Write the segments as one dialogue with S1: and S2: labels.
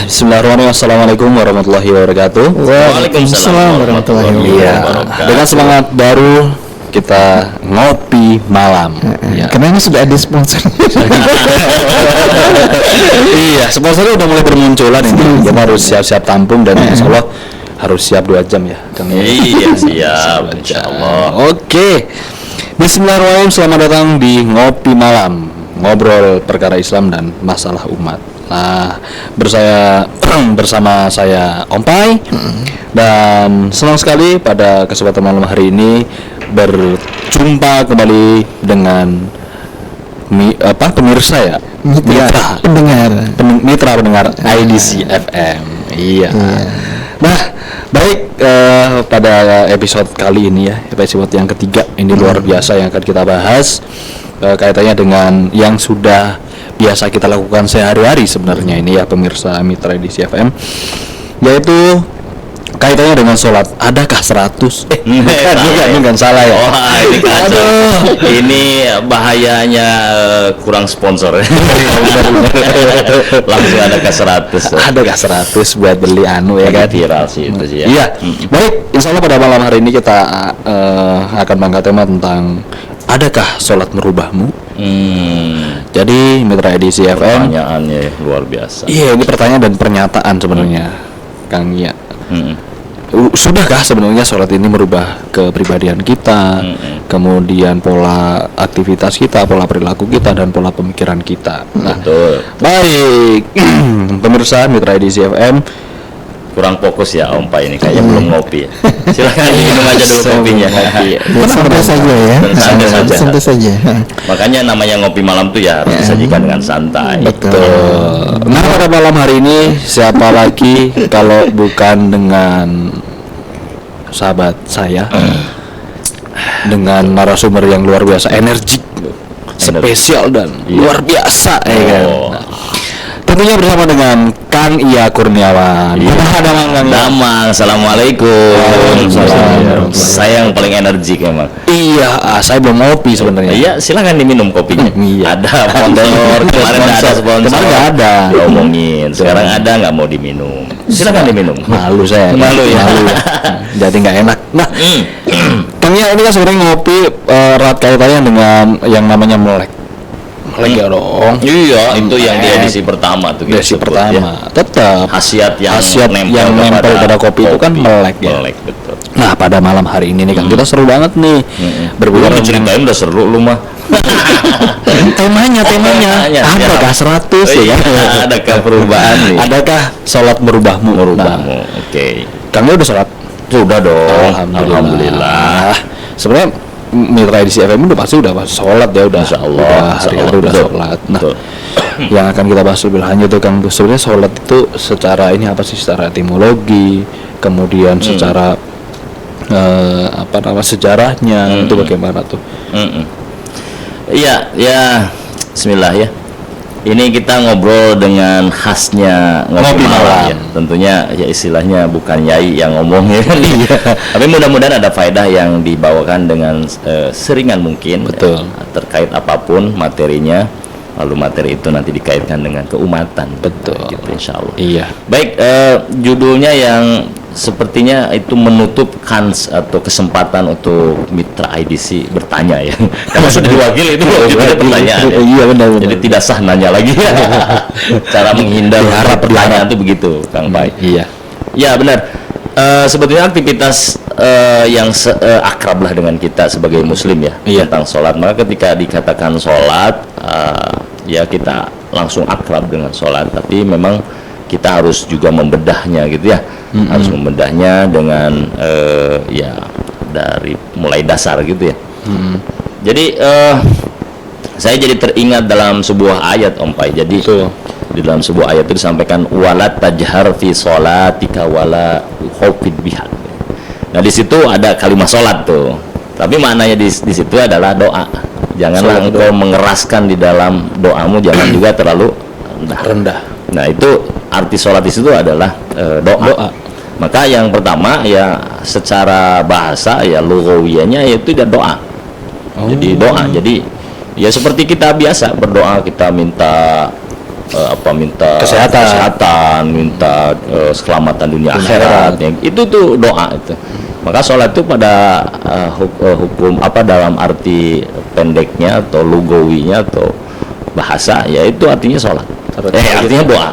S1: Bismillahirrahmanirrahim. Assalamualaikum warahmatullahi wabarakatuh.
S2: Waalaikumsalam warahmatullahi wabarakatuh.
S1: Dengan semangat baru kita ngopi malam.
S2: Ya. Karena ini sudah ada sponsor.
S1: Iya, sponsornya udah mulai bermunculan ini. Kita harus siap-siap tampung dan insyaallah harus siap 2 jam ya.
S3: Iya, siap insyaallah.
S1: Oke. Bismillahirrahmanirrahim. Selamat datang di Ngopi Malam. Ngobrol perkara Islam dan masalah umat. Nah, bersama saya Om Pai. Dan senang sekali pada kesempatan malam hari ini berjumpa kembali dengan pemirsa ya, mitra pendengar IDC FM. Iya. Nah, baik, pada episode kali ini ya, episode yang ketiga ini luar biasa yang akan kita bahas kaitannya dengan yang sudah biasa kita lakukan sehari-hari sebenarnya ini ya pemirsa mitra IDC FM, yaitu kaitannya dengan sholat. Adakah 100? Bukan salah ya.
S3: Oh, ini kacau. Ini bahayanya kurang sponsor. Langsung adakah 100?
S1: Adakah 100 buat beli ya kan?
S3: Viral sih itu sih ya.
S1: Iya. Baik, insyaallah pada malam hari ini kita akan mengangkat tema tentang adakah sholat merubahmu? Jadi mitra edisi FM.
S3: Pertanyaannya luar biasa.
S1: Iya, ini pertanyaan dan pernyataan sebenarnya, Kang Iya. Sudahkah sebenarnya sholat ini merubah kepribadian kita, kemudian pola aktivitas kita, pola perilaku kita, dan pola pemikiran kita? Nah,
S3: betul.
S1: Baik, pemirsa mitra edisi FM,
S3: kurang fokus ya Om Pai ini kayaknya belum ngopi ya. Silakan minum aja dulu kopinya.
S2: Santai saja ya. Santai saja.
S3: Makanya namanya ngopi malam tuh ya harus disajikan dengan santai.
S1: Betul. Nah, pada malam hari ini siapa lagi kalau bukan dengan sahabat saya, dengan narasumber yang luar biasa, energik, spesial dan luar biasa, ya kan? Tentunya bersama dengan Kang Iya Kurniawan.
S3: Damang, assalamualaikum. Saya yang paling energik emang.
S1: Iya, saya belum ngopi sebenarnya.
S3: Iya, silakan diminum kopinya. Ada sponsor, kemarin ada sponsor.
S1: Kemarin nggak ada.
S3: Diomongin. Sekarang ada nggak mau diminum. Silakan diminum.
S1: Malu saya.
S3: Malu ya.
S1: Jadi nggak enak. Nah, Kang Iya ini kan sebenarnya ngopi erat kaitannya dengan yang namanya melek. Ya dong.
S3: Iya, itu yang di edisi pertama tuh.
S1: Edisi pertama. Ya. Tetap
S3: khasiat
S1: yang nempel pada kopi itu kan melek ya.
S3: Melek, betul.
S1: Nah, pada malam hari ini nih kan kita seru banget nih.
S3: Berbicara ceritain udah seru lu mah.
S1: temanya adakah 100 ya?
S3: Adakah perubahan nih?
S1: Adakah sholat merubahmu?
S3: Oke.
S1: Kami udah sholat?
S3: Sudah dong.
S1: Alhamdulillah. Sebenarnya mitra edisi FM udah pasti sholat ya, udah hari-hari udah sholat. Nah, yang akan kita bahas lebih lanjut tuh Kang, sebenarnya sholat itu secara ini apa sih, secara etimologi, kemudian secara sejarahnya itu bagaimana tuh?
S3: Iya, ya Bismillah ya. Ini kita ngobrol dengan khasnya ngopi malam ya. Tentunya ya istilahnya bukan yai yang ngomong ya kan. Tapi mudah-mudahan ada faedah yang dibawakan dengan seringan mungkin.
S1: Betul.
S3: Terkait apapun materinya. Lalu materi itu nanti dikaitkan dengan keumatan.
S1: Betul.
S3: Gitu, insyaallah.
S1: Iya.
S3: Baik, judulnya yang sepertinya itu menutup kans atau kesempatan untuk mitra IDC bertanya ya. Karena sudah diwakili itu pertanyaan. Ya.
S1: Iya benar.
S3: Jadi tidak sah nanya lagi. Cara menghindar harap pertanyaan itu begitu, Kang Pai.
S1: Iya.
S3: Ya benar. Sebetulnya aktivitas yang akrab lah dengan kita sebagai muslim ya, tentang sholat. Maka ketika dikatakan sholat, ya kita langsung akrab dengan sholat. Tapi memang kita harus juga membedahnya gitu ya. Harus membedahnya dengan ya dari mulai dasar gitu ya. Jadi saya jadi teringat dalam sebuah ayat Om Pai. Jadi di dalam sebuah ayat itu disampaikan wala tajhar fi sholatika wala khofid biha. Nah di situ ada kalimat sholat tuh. Tapi maknanya di situ adalah doa. Janganlah engkau mengeraskan di dalam doamu, jangan juga terlalu rendah. Nah itu arti sholat di situ adalah doa. Maka yang pertama ya secara bahasa ya lughawiyahnya yaitu doa. Jadi doa. Jadi ya seperti kita biasa berdoa, kita minta minta
S1: kesehatan,
S3: minta keselamatan dunia akhirat. Ya, itu tuh doa itu. Maka sholat itu pada hukum dalam arti pendeknya atau lugawinya atau bahasa, ya itu artinya sholat. Artinya doa.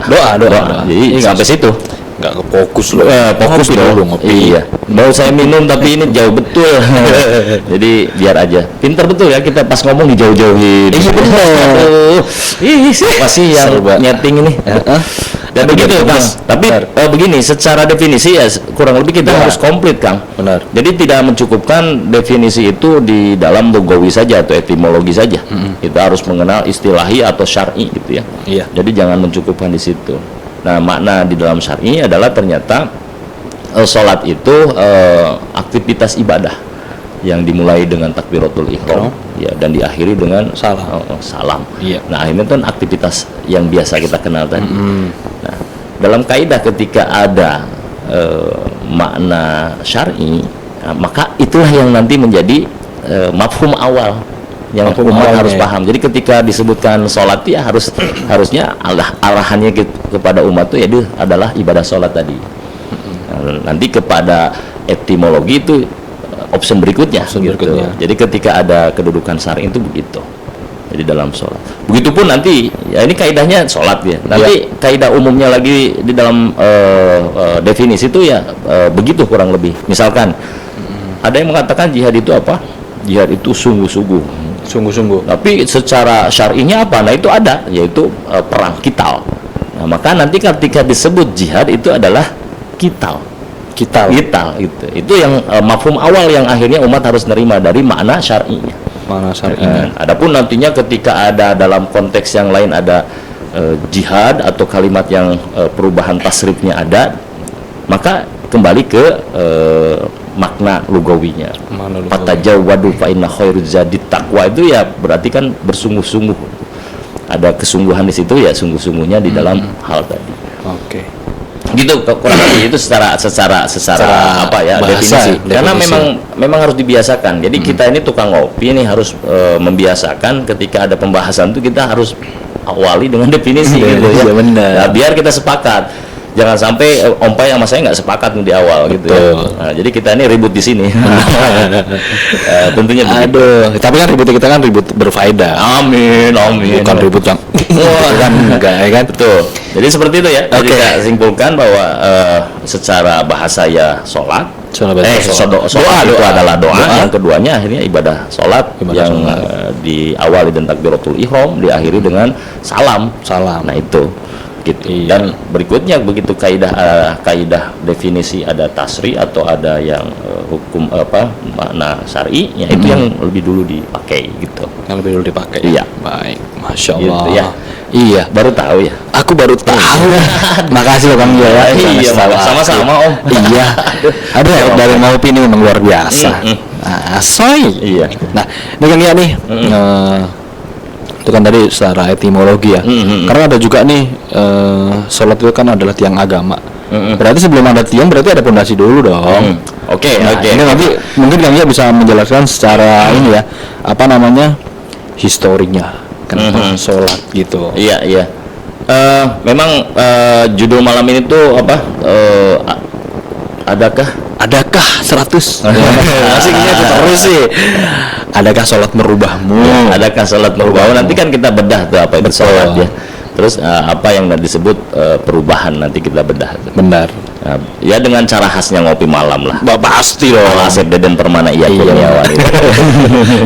S3: Jadi sampai situ.
S1: Nggak fokus loh.
S3: Fokus dulu ngopi. Iya. Mau saya minum tapi ini jauh betul. Jadi biar aja. Pinter betul ya kita pas ngomong dijauh-jauhin. Iya betul. Siapa sih yang nyeting ini? Dan begitu Kang. Tapi begini, secara definisi ya kurang lebih kita harus komplit Kang.
S1: Benar.
S3: Jadi tidak mencukupkan definisi itu di dalam lugawi saja atau etimologi saja. Kita harus mengenal istilahi atau syar'i gitu ya.
S1: Iya.
S3: Jadi jangan mencukupkan di situ. Nah, makna di dalam syar'i adalah ternyata sholat itu aktivitas ibadah yang dimulai dengan takbiratul ihram ya dan diakhiri dengan salam.
S1: Iya.
S3: Nah, ini kan aktivitas yang biasa kita kenal tadi. Nah, dalam kaidah ketika ada makna syar'i, maka itulah yang nanti menjadi mafhum awal yang umat harus paham. Jadi ketika disebutkan sholat ya harusnya arahannya kepada umat itu ya itu adalah ibadah sholat tadi. Nanti kepada etimologi itu option berikutnya. Jadi ketika ada kedudukan syar'i itu begitu. Jadi dalam sholat. Begitupun nanti ya ini kaidahnya sholat ya. Nanti kaidah umumnya lagi di dalam definisi itu ya begitu kurang lebih. Misalkan ada yang mengatakan jihad itu apa? Jihad itu sungguh-sungguh. Tapi secara syar'inya apa? Nah itu ada, yaitu perang qital. Nah maka nanti ketika disebut jihad itu adalah qital gitu. Itu yang mafhum awal yang akhirnya umat harus nerima dari makna syar'inya. Adapun nantinya ketika ada dalam konteks yang lain ada jihad atau kalimat yang perubahan tasrifnya ada, maka kembali ke makna lugawinya. Fatajawwadu fa inna khairuz zadi taqwa itu ya berarti kan bersungguh-sungguh. Ada kesungguhan di situ ya sungguh-sungguhnya di dalam hal tadi.
S1: Oke.
S3: Gitu kurang lebih itu secara apa ya definisi. Karena memang harus dibiasakan. Jadi kita ini tukang ngopi ini harus membiasakan ketika ada pembahasan itu kita harus awali dengan definisi gitu ya. Nah, biar kita sepakat. Jangan sampai Ompai sama saya nggak sepakat di awal. Betul. Gitu ya. Nah, jadi kita ini ribut di sini. Tentunya begitu.
S1: Tapi kan ribut kita kan ribut berfaedah.
S3: Amin.
S1: Bukan ribut yang kan enggak ya kan?
S3: Betul. Jadi seperti itu ya. Jadi kita simpulkan bahwa secara bahasa ya sholat. Sholat itu adalah doa. Yang keduanya akhirnya ibadah sholat yang diawali dengan takbiratul ihram, diakhiri dengan salam. Nah itu. Gitu. Dan berikutnya begitu kaidah definisi ada tasri atau ada yang hukum makna syar'i ya itu yang lebih dulu dipakai gitu.
S1: Yang lebih dulu dipakai.
S3: Iya.
S1: Baik. Masya Allah.
S3: Gitu, ya.
S1: Iya.
S3: Baru tahu ya.
S1: Aku baru tahu. Makasih loh Kang ya.
S3: Iya. Sama-sama Om.
S1: Iya. Ada dari mau opini memang luar biasa. Asoy.
S3: Iya.
S1: Nah, ini Kang ya nih. Itu kan tadi secara etimologi ya. Karena ada juga nih sholat itu kan adalah tiang agama. Berarti sebelum ada tiang berarti ada pondasi dulu dong.
S3: Oke.
S1: Ini nanti mungkin Kang ya bisa menjelaskan secara ini ya apa namanya historinya kenapa sholat gitu.
S3: Iya. Memang judul malam ini tuh apa? Adakah 100?
S1: Asiknya terus sih. Adakah sholat merubahmu?
S3: Adakah sholat merubahmu? Nanti kan kita bedah tuh apa itu sholat ya. Terus apa yang disebut perubahan nanti kita bedah.
S1: Benar.
S3: Nah, ya dengan cara khasnya ngopi malam lah.
S1: Pasti loh.
S3: Asep Deden Permana iya Kurniawan itu.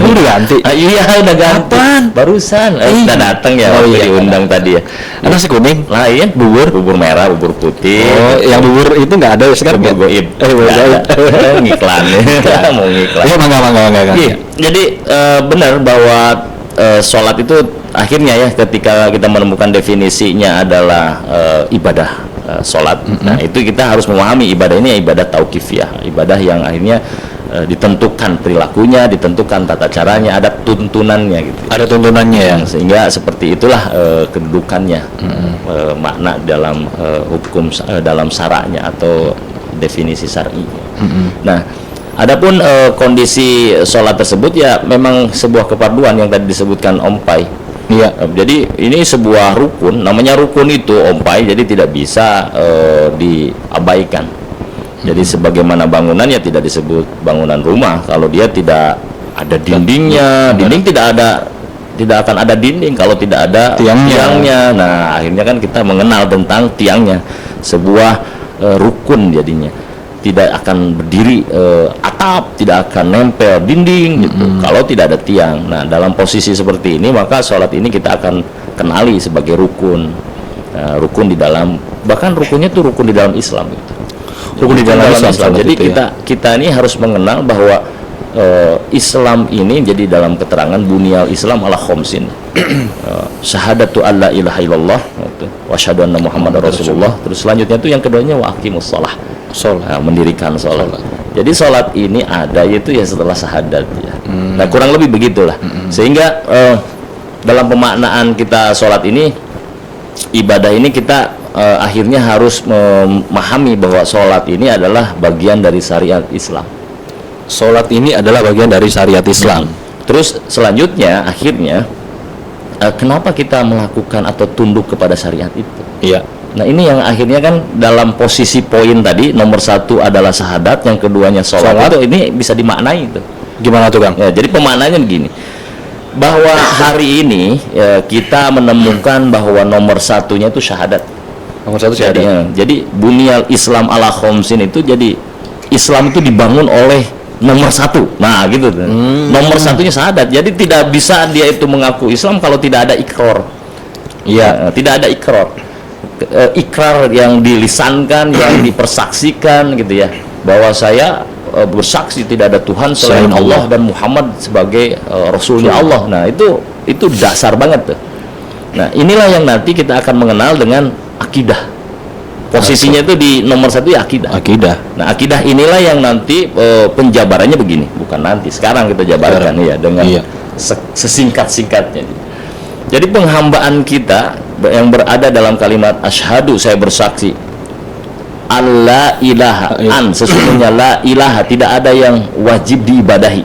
S1: Udah ganti.
S3: Iya udah ganti.
S1: Kapan?
S3: Barusan. Udah datang ya. Diundang tadi ya.
S1: Nasi kuning.
S3: Lain. Bubur merah, bubur putih.
S1: Yang bubur itu nggak ada sekarang.
S3: Bubur goib. Ngiklan. Mau ngiklan.
S1: Mangga.
S3: Jadi benar bahwa sholat itu akhirnya ya ketika kita menemukan definisinya adalah ibadah sholat. Nah itu kita harus memahami ibadah ini ibadah tauqifiyah, ibadah yang akhirnya ditentukan perilakunya, ditentukan tata caranya, ada tuntunannya gitu.
S1: Ada tuntunannya ya.
S3: Sehingga seperti itulah kedudukannya, makna dalam hukum dalam syaraknya atau definisi syar'i. Nah, adapun kondisi sholat tersebut ya memang sebuah keparduan yang tadi disebutkan Om Pai.
S1: Iya.
S3: Jadi ini sebuah rukun, namanya rukun itu Om Pai, jadi tidak bisa diabaikan. Jadi sebagaimana bangunan ya tidak disebut bangunan rumah kalau dia tidak ada dindingnya. Dinding tidak akan ada dinding kalau tidak ada tiangnya. Nah, akhirnya kan kita mengenal tentang tiangnya. Sebuah rukun jadinya. Tidak akan berdiri atap, tidak akan nempel dinding gitu kalau tidak ada tiang. Nah, dalam posisi seperti ini maka sholat ini kita akan kenali sebagai rukun. Rukun di dalam, bahkan rukunnya itu rukun di dalam Islam gitu. Rukun di dalam Islam. Jadi kita ini harus mengenal bahwa Islam ini jadi dalam keterangan bunyal Islam ala khomsin. Syahadatu alla ilaha illallah wa asyhadu anna muhammadar rasulullah. Terus selanjutnya itu yang keduanya wa aqimus shalah. Mendirikan sholat. Jadi sholat ini ada yaitu ya setelah syahadat ya. Nah, kurang lebih begitulah. Sehingga dalam pemaknaan kita sholat ini, ibadah ini kita akhirnya harus memahami bahwa sholat ini adalah bagian dari syariat Islam.
S1: Sholat ini adalah bagian dari syariat Islam.
S3: Terus selanjutnya akhirnya kenapa kita melakukan atau tunduk kepada syariat itu?
S1: Iya.
S3: Nah, ini yang akhirnya kan dalam posisi poin tadi, nomor 1 adalah syahadat, yang keduanya sholat. Itu ini bisa dimaknai itu.
S1: Gimana tuh, Kang?
S3: Ya, jadi pemaknanya begini, bahwa hari ini kita menemukan bahwa nomor 1-nya itu syahadat.
S1: Nomor 1 syahadat.
S3: Jadi bunyal Islam ala khomsin itu, jadi Islam itu dibangun oleh nomor 1. Nah, gitu. Nomor 1-nya syahadat. Jadi tidak bisa dia itu mengaku Islam kalau tidak ada ikrar. Iya, tidak ada ikrar. Ikrar yang dilisankan, yang dipersaksikan gitu ya, bahwa saya bersaksi tidak ada Tuhan selain Allah dan Muhammad sebagai Rasulnya Allah. Nah, itu dasar banget tuh. Nah, inilah yang nanti kita akan mengenal dengan akidah. Posisinya itu di nomor 1 ya akidah. Nah, akidah inilah yang nanti penjabarannya begini, bukan nanti, sekarang kita jabarkan ya dengan sesingkat-singkatnya. Jadi penghambaan kita yang berada dalam kalimat asyhadu, saya bersaksi alla ilaha, sesungguhnya la ilaha, tidak ada yang wajib diibadahi,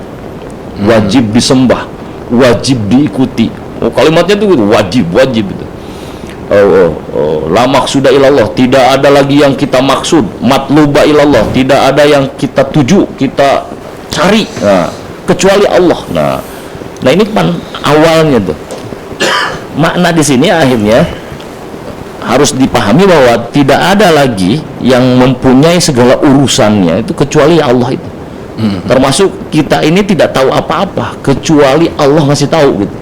S3: wajib disembah, wajib diikuti. Kalimatnya itu wajib itu. La maksuda ilallah, tidak ada lagi yang kita maksud. Matluba ilallah, tidak ada yang kita tuju, kita cari, kecuali Allah. Nah ini kan awalnya tuh. Makna di sini akhirnya harus dipahami bahwa tidak ada lagi yang mempunyai segala urusannya itu kecuali Allah itu. Termasuk kita ini tidak tahu apa-apa kecuali Allah ngasih tahu gitu.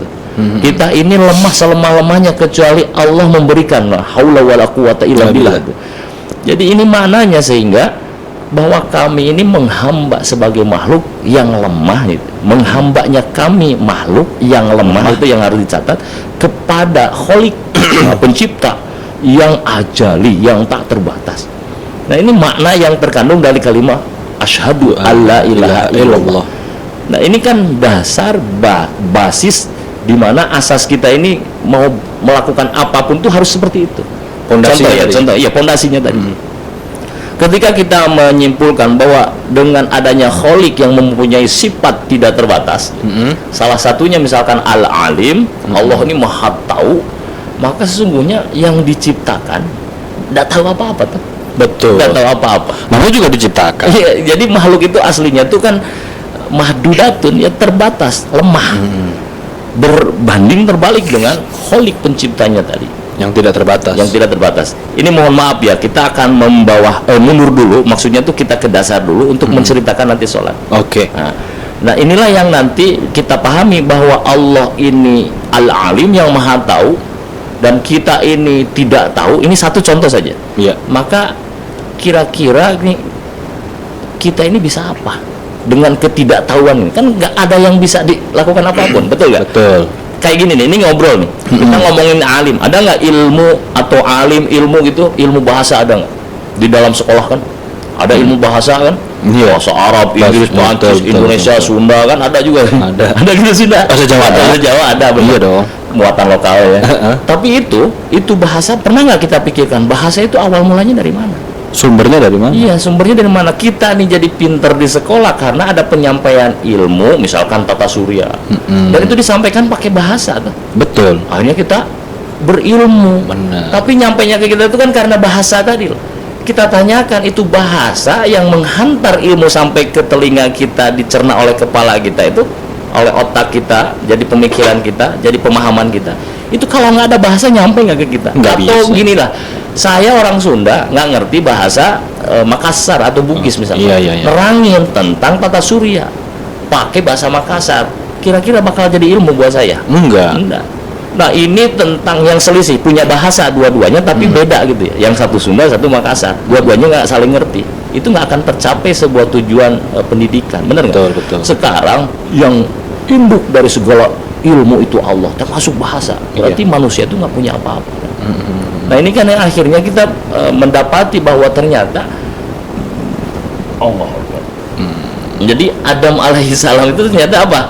S3: Kita ini lemah selemah-lemahnya kecuali Allah memberikan. La haula wala quwata illa billah. Jadi ini maknanya, sehingga bahwa kami ini menghamba sebagai makhluk yang lemah gitu. Menghambanya kami makhluk yang lemah itu yang harus dicatat kepada Khalik, pencipta yang ajali, yang tak terbatas. Nah, ini makna yang terkandung dari kalimat asyhadu alla ilaha illallah. Nah, ini kan dasar basis di mana asas kita ini mau melakukan apapun tuh harus seperti itu. Pondasinya tadi. Ketika kita menyimpulkan bahwa dengan adanya Khalik yang mempunyai sifat tidak terbatas, salah satunya misalkan Al-Alim, Allah ini Maha Tahu, maka sesungguhnya yang diciptakan tidak tahu apa-apa tuh.
S1: Betul.
S3: Tidak tahu apa-apa.
S1: Makhluk juga diciptakan.
S3: Jadi makhluk itu aslinya tuh kan mahdudatun, ya terbatas, lemah. Berbanding terbalik dengan Khalik penciptanya tadi. Yang tidak terbatas. Ini mohon maaf ya, kita akan membawa mundur dulu, maksudnya tuh kita ke dasar dulu untuk menceritakan nanti sholat.
S1: Oke.
S3: Nah, inilah yang nanti kita pahami bahwa Allah ini Al-Alim yang Maha Tahu dan kita ini tidak tahu. Ini satu contoh saja.
S1: Iya.
S3: Maka kira-kira nih kita ini bisa apa dengan ketidaktahuan ini? Kan nggak ada yang bisa dilakukan apapun, betul nggak?
S1: Betul.
S3: Kayak gini nih, ini ngobrol nih. Kita ngomongin alim. Ada nggak ilmu atau alim ilmu gitu? Ilmu bahasa ada nggak? Di dalam sekolah kan ada ilmu bahasa kan? Bahasa Arab, Inggris, Prancis, Indonesia, Sunda kan ada juga. Ada gitu Sunda.
S1: Bahasa Jawa
S3: ada.
S1: Iya dong.
S3: Muatan lokal ya. Tapi itu bahasa pernah nggak kita pikirkan? Bahasa itu awal mulanya dari mana?
S1: Sumbernya dari mana?
S3: Iya, sumbernya dari mana? Kita nih jadi pinter di sekolah karena ada penyampaian ilmu, misalkan tata surya. Dan itu disampaikan pakai bahasa tuh.
S1: Betul.
S3: Akhirnya kita berilmu.
S1: Benar.
S3: Tapi nyampainya ke kita itu kan karena bahasa tadi loh. Kita tanyakan itu bahasa yang menghantar ilmu sampai ke telinga kita, dicerna oleh kepala kita itu, oleh otak kita, jadi pemikiran kita, jadi pemahaman kita. Itu kalau nggak ada bahasa nyampe nggak ke kita?
S1: Nggak
S3: Atau
S1: bisa.
S3: gini lah, saya orang Sunda nggak ngerti bahasa Makassar atau Bugis misalnya,
S1: Iya.
S3: nerangin tentang tata surya pakai bahasa Makassar, kira-kira bakal jadi ilmu buat saya?
S1: Enggak.
S3: Nah ini tentang yang selisih, punya bahasa dua-duanya tapi beda gitu ya, yang satu Sunda satu Makassar, dua-duanya nggak saling ngerti, itu nggak akan tercapai sebuah tujuan pendidikan, benar nggak?
S1: Betul.
S3: Sekarang yang induk dari segala ilmu itu Allah, termasuk bahasa, berarti manusia itu nggak punya apa-apa. Nah ini kan yang akhirnya kita mendapati bahwa ternyata Allah. Jadi Adam alaihissalam itu ternyata apa?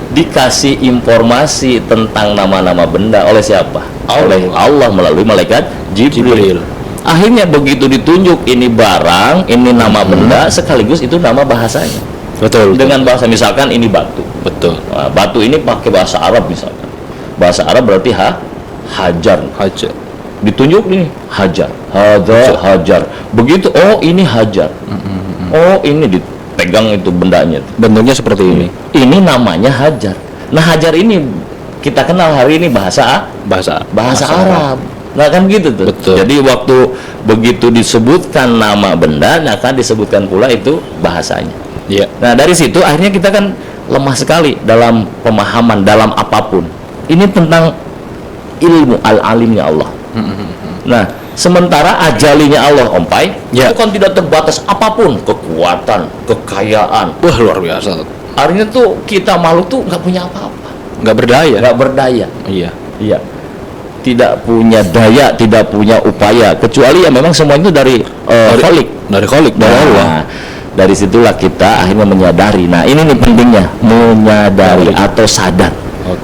S3: Dikasih informasi tentang nama-nama benda oleh siapa? Oleh Allah melalui malaikat Jibril. Akhirnya begitu ditunjuk ini barang, ini nama benda, sekaligus itu nama bahasanya.
S1: Betul.
S3: Dengan bahasa misalkan ini batu.
S1: Betul.
S3: Nah, batu ini pakai bahasa Arab misalkan. Bahasa Arab berarti hajar.
S1: Hajar.
S3: Ditunjuk nih hajar. Hajar. Begitu ini hajar. Oh ini dipegang itu bendanya.
S1: Bentuknya seperti ini.
S3: Ini namanya hajar. Nah hajar ini kita kenal hari ini bahasa Arab. Nah kan gitu tuh.
S1: Betul.
S3: Jadi waktu begitu disebutkan nama benda, nah kan disebutkan pula itu bahasanya.
S1: Iya.
S3: Nah dari situ akhirnya kita kan lemah sekali dalam pemahaman dalam apapun. Ini tentang ilmu al-alimnya Allah. Nah sementara ajalinya Allah Pai,
S1: Ya.
S3: itu kan tidak terbatas apapun, kekuatan, kekayaan.
S1: Wah luar biasa.
S3: Artinya tuh kita makhluk tuh nggak punya apa-apa,
S1: Nggak berdaya.
S3: nggak berdaya.
S1: Iya.
S3: Iya. Tidak punya daya, tidak punya upaya, kecuali ya memang semua itu dari Khalik.
S1: Dari Khalik, dari Allah.
S3: Nah, dari situlah kita akhirnya menyadari. Nah, ini nih pentingnya, menyadari atau sadar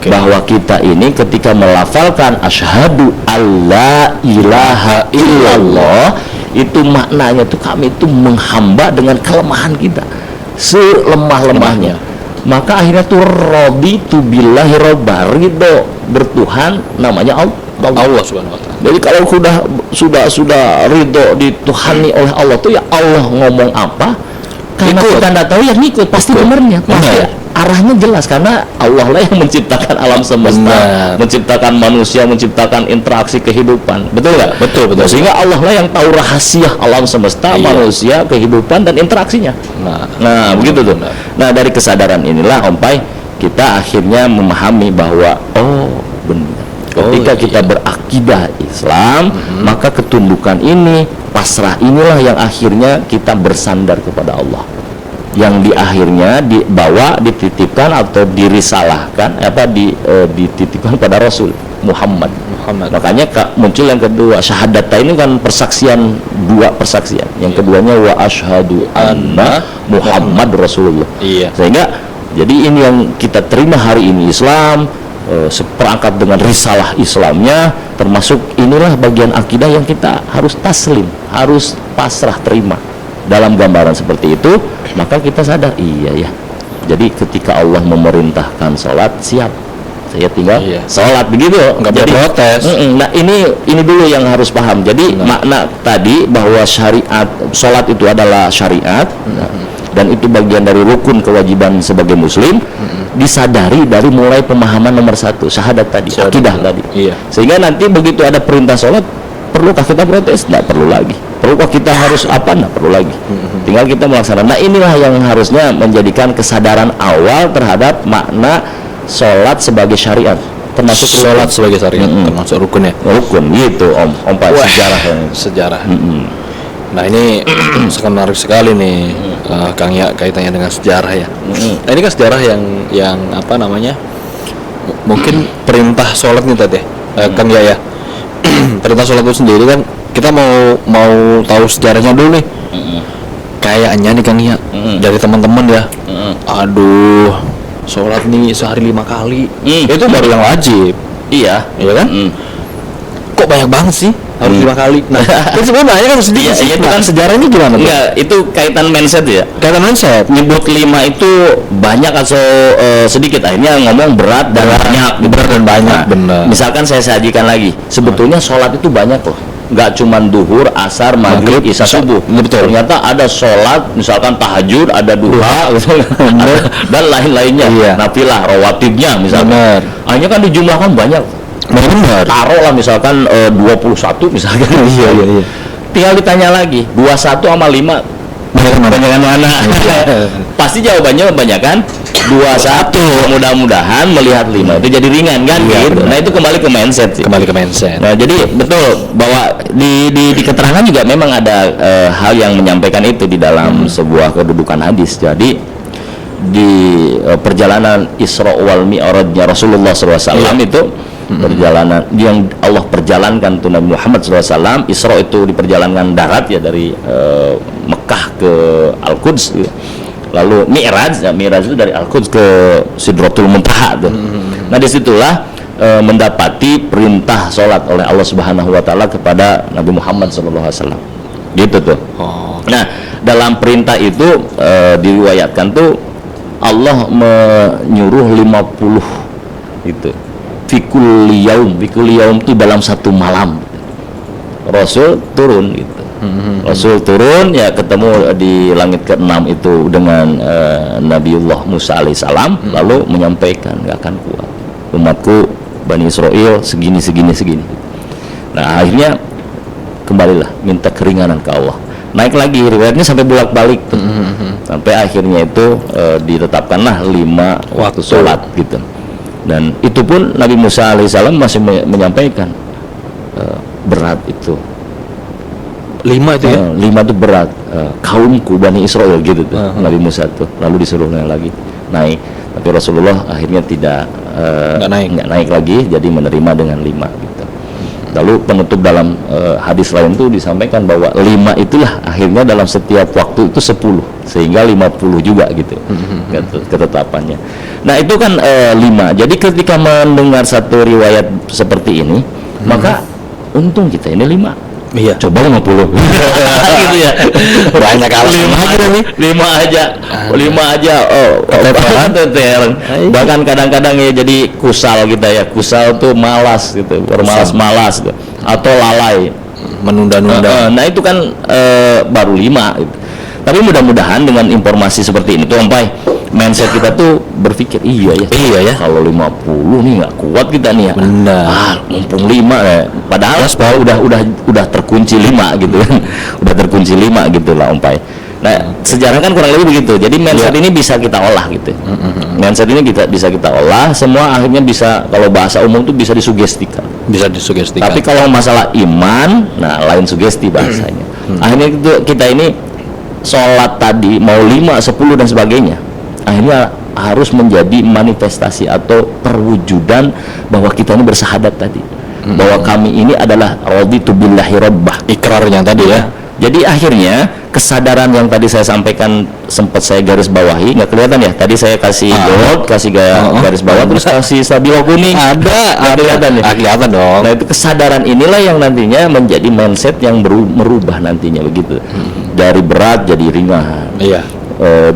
S3: bahwa kita ini ketika melafalkan asyhadu alla ilaha illallah, itu maknanya tuh kami itu menghamba dengan kelemahan kita selemah-lemahnya. Maka akhirnya tuh raditu billahi robba, ridho bertuhan namanya Allah
S1: Subhanahu wa ta'ala.
S3: Jadi kalau sudah ridho dituhani oleh Allah tuh ya Allah ngomong apa, karena
S1: Ikut.
S3: kita nggak tahu ya ngikut, pasti benernya, pasti arahnya jelas, karena Allah lah yang menciptakan alam semesta, menciptakan manusia, menciptakan interaksi kehidupan, betul nggak?
S1: Betul.
S3: Sehingga Allah lah yang tahu rahasia alam semesta, manusia, kehidupan dan interaksinya. Nah begitu tuh. Nah dari kesadaran inilah Pai, kita akhirnya memahami bahwa benar. Ketika kita berakidah Islam, maka ketundukan ini, pasrah inilah yang akhirnya kita bersandar kepada Allah. Yang di akhirnya dibawa, dititipkan atau dirisalahkan, dititipkan pada Rasul Muhammad. Makanya muncul yang kedua, syahadata ini kan persaksian, dua persaksian. Yang keduanya wa asyhadu anna Muhammad Rasulullah. Sehingga jadi ini yang kita terima hari ini, Islam seperangkat dengan risalah Islamnya, termasuk inilah bagian akidah yang kita harus taslim, harus pasrah terima. Dalam gambaran seperti itu, maka kita sadar, iya ya, jadi ketika Allah memerintahkan sholat, siap, saya tinggal sholat, begitu, nggak
S1: protes.
S3: Nah ini dulu yang harus paham. Jadi makna tadi bahwa syariat sholat itu adalah syariat, dan itu bagian dari rukun kewajiban sebagai muslim, disadari dari mulai pemahaman nomor satu, syahadat tadi, akidah tadi. Sehingga nanti begitu ada perintah sholat, perlukah kita protes? Tidak perlu lagi. Perlukah kita harus apa? Tidak perlu lagi. Tinggal kita melaksanakan. Nah inilah yang harusnya menjadikan kesadaran awal terhadap makna sholat sebagai syariat, termasuk
S1: sholat sebagai syariat, termasuk rukun ya.
S3: Rukun gitu Om Pak,
S1: sejarah. Nah ini sangat menarik sekali nih, Kang Ya, kaitannya dengan sejarah ya. Nah ini kan sejarah yang apa namanya, mungkin perintah sholat nih tadi, Kang Ya. Perintah sholat itu sendiri kan kita mau tahu sejarahnya dulu nih. Kayaknya nih Kang Ya, dari teman-teman ya, aduh sholat nih sehari 5 kali, itu baru yang wajib.
S3: Iya
S1: kan? Kok banyak banget sih harus 5 kali. Nah, itu sebenarnya kan sedikit.
S3: Iya, itu
S1: Nah,
S3: kan
S1: sejarahnya gimana tuh?
S3: Enggak, itu kaitan mindset ya.
S1: Kata mindset.
S3: Nyebut 5 itu banyak atau sedikit, akhirnya ngomong berat dan banyak.
S1: Berat dan banyak,
S3: Nah,
S1: benar.
S3: misalkan saya sajikan lagi, sebetulnya sholat itu banyak loh. Nggak cuma duhur, asar, maghrib, isya, subuh.
S1: Betul.
S3: Ternyata ada sholat, misalkan tahajud, ada duha, dan lain-lainnya.
S1: Iya.
S3: Nafilah, rawatibnya misalkan.
S1: Benar.
S3: Akhirnya kan dijumlahkan banyak.
S1: Benar.
S3: Taruh lah misalkan 21 misalkan.
S1: Iya.
S3: Tinggal ditanya lagi, 21 sama 5 banyakan mana? Pasti jawabannya banyak kan? 21. Mudah-mudahan melihat 5 itu jadi ringan kan?
S1: Iya,
S3: Gitu.
S1: benar.
S3: Nah itu kembali ke mindset sih.
S1: Kembali ke mindset.
S3: Nah jadi betul bahwa di keterangan juga memang ada hal yang menyampaikan itu di dalam sebuah kedudukan hadis. Jadi di perjalanan Isra wal Mi'rajnya Rasulullah SAW itu perjalanan yang Allah perjalankan tuh Nabi Muhammad SAW. Isra itu diperjalankan darat ya dari Mekah ke Al-Quds gitu. Lalu Mi'raj itu dari Al-Quds ke Sidratul Muntaha tuh. Nah disitulah mendapati perintah sholat oleh Allah Subhanahu Wa Taala kepada Nabi Muhammad SAW gitu tuh. Nah dalam perintah itu diriwayatkan tuh Allah menyuruh 50 gitu. Fikul yaum itu dalam satu malam Rasul turun gitu. Rasul turun ya ketemu di langit ke-6 itu dengan Nabiullah Musa alaihissalam, lalu menyampaikan nggak akan kuat umatku Bani Israel segini. Nah akhirnya kembalilah minta keringanan ke Allah, naik lagi riwayatnya sampai bolak-balik tuh. Sampai akhirnya itu ditetapkanlah 5 waktu sholat gitu. Dan itu pun Nabi Musa alaihissalam masih menyampaikan berat itu
S1: 5 itu ya?
S3: 5 itu berat, kaumku Bani Israel gitu tuh. Nabi Musa tuh lalu disuruh lagi naik, tapi Rasulullah akhirnya tidak nggak naik lagi, jadi menerima dengan 5 gitu. Lalu penutup dalam hadis lain tuh disampaikan bahwa 5 itulah akhirnya dalam setiap waktu itu 10 sehingga 50 juga gitu ketetapannya. Nah itu kan 5. Jadi ketika mendengar satu riwayat seperti ini, maka untung kita ini 5.
S1: Iya.
S3: Coba 50 gitu ya.
S1: Banyak kali.
S3: 5 aja. Teteran. Bahkan kadang-kadang ya jadi kusal kita ya. Kusal tuh malas gitu, bermalas-malas gitu. Atau lalai,
S1: menunda-nunda.
S3: Nah itu kan baru 5 gitu. Tapi mudah-mudahan dengan informasi seperti ini tuh Ompai, mindset kita tuh berpikir iya ya kalau 50 nih nggak kuat kita nih ya.
S1: Benar.
S3: Mumpung 5 ya. Padahal udah terkunci 5 gitu kan. Udah terkunci 5 gitu lah Ompai. Nah sejarah kan kurang lebih begitu. Jadi mindset ini bisa kita olah gitu. Mindset ini bisa kita olah. Semua akhirnya bisa, kalau bahasa umum tuh bisa disugestikan. Tapi kalau masalah iman, nah lain sugesti bahasanya. Akhirnya kita ini sholat tadi mau 5, 10 dan sebagainya, akhirnya harus menjadi manifestasi atau perwujudan bahwa kita ini bersahadat tadi, bahwa kami ini adalah raditu billahi rabbah,
S1: ikrarnya tadi ya.
S3: Jadi akhirnya kesadaran yang tadi saya sampaikan sempat saya garis bawahi, nggak kelihatan ya tadi saya kasih bold, kasih garis bawah, terus kasih stabilo kuning, ada kelihatan ya?
S1: Kelihatan dong.
S3: Nah itu kesadaran inilah yang nantinya menjadi mindset yang merubah nantinya begitu. Dari berat jadi ringan.
S1: Iya.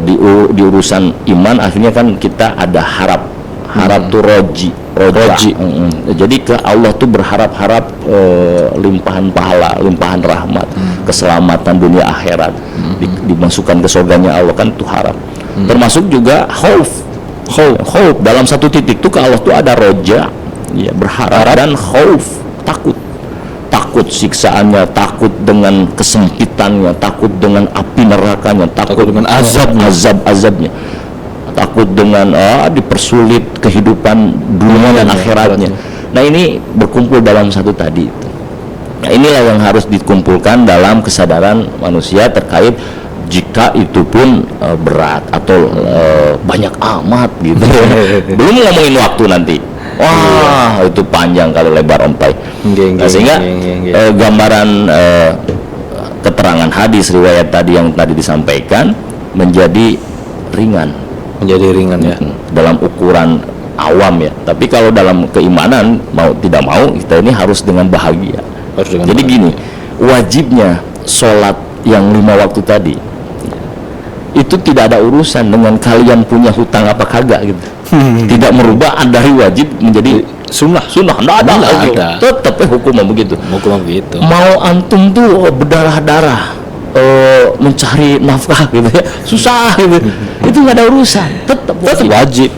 S3: Di urusan iman akhirnya kan kita ada harap tuh roji. Jadi ke Allah tuh berharap limpahan pahala, limpahan rahmat, keselamatan dunia akhirat, dimasukkan ke surganya Allah kan tuh harap. Termasuk juga khauf dalam satu titik tuh ke Allah tuh ada roja, ya, berharap, dan khauf, takut siksaannya, takut dengan kesempitannya, takut dengan api nerakanya, takut dengan azabnya, takut dengan dipersulit kehidupan dunia dan akhiratnya. Nah ini berkumpul dalam satu tadi. Nah inilah yang harus dikumpulkan dalam kesadaran manusia terkait jika itu pun berat atau banyak amat gitu. Belum ngomongin waktu nanti. Wah, itu panjang kalau lebar Ompai. Nah, sehingga gambaran keterangan hadis riwayat tadi yang tadi disampaikan menjadi ringan ya dalam ukuran awam ya. Tapi kalau dalam keimanan mau tidak mau kita ini harus dengan bahagia
S1: Harus dengan
S3: Jadi
S1: baik.
S3: gini, wajibnya sholat yang 5 waktu tadi itu tidak ada urusan dengan kalian punya hutang apa kagak gitu. Tidak merubah dari wajib menjadi
S1: sunnah.
S3: nggak ada,
S1: Nggak
S3: gitu.
S1: ada.
S3: Tetap hukumnya begitu.
S1: Hukum begitu.
S3: Mau antum tuh berdarah-darah mencari nafkah gitu ya, susah gitu. Itu nggak ada urusan, tetap
S1: Wajib.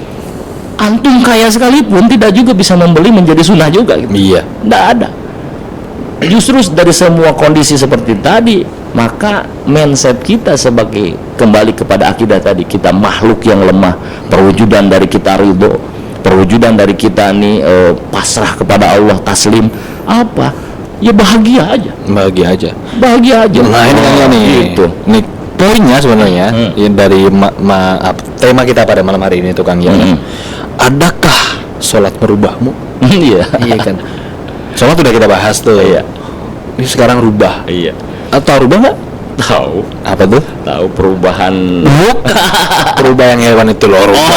S3: antum kaya sekalipun tidak juga bisa membeli menjadi sunnah juga gitu.
S1: Iya.
S3: Nggak ada. Justru dari semua kondisi seperti tadi, maka mindset kita sebagai kembali kepada akidah tadi, kita makhluk yang lemah, perwujudan dari kita ridho, perwujudan dari kita nih pasrah kepada Allah, taslim, apa? Ya bahagia aja. Bahagia aja.
S1: Nah, ini kayaknya nih.
S3: Gitu.
S1: Nih poinnya sebenarnya yang dari tema kita pada malam hari ini tuh Kang ya. Adakah sholat merubahmu?
S3: Iya.
S1: Iya kan. Sholat udah kita bahas tuh.
S3: Iya.
S1: Ini sekarang rubah.
S3: Iya.
S1: Atau rubah nggak?
S3: Tahu.
S1: Apa tuh?
S3: Tahu perubahan.
S1: Rubah yang hewan itu loh. Rubah.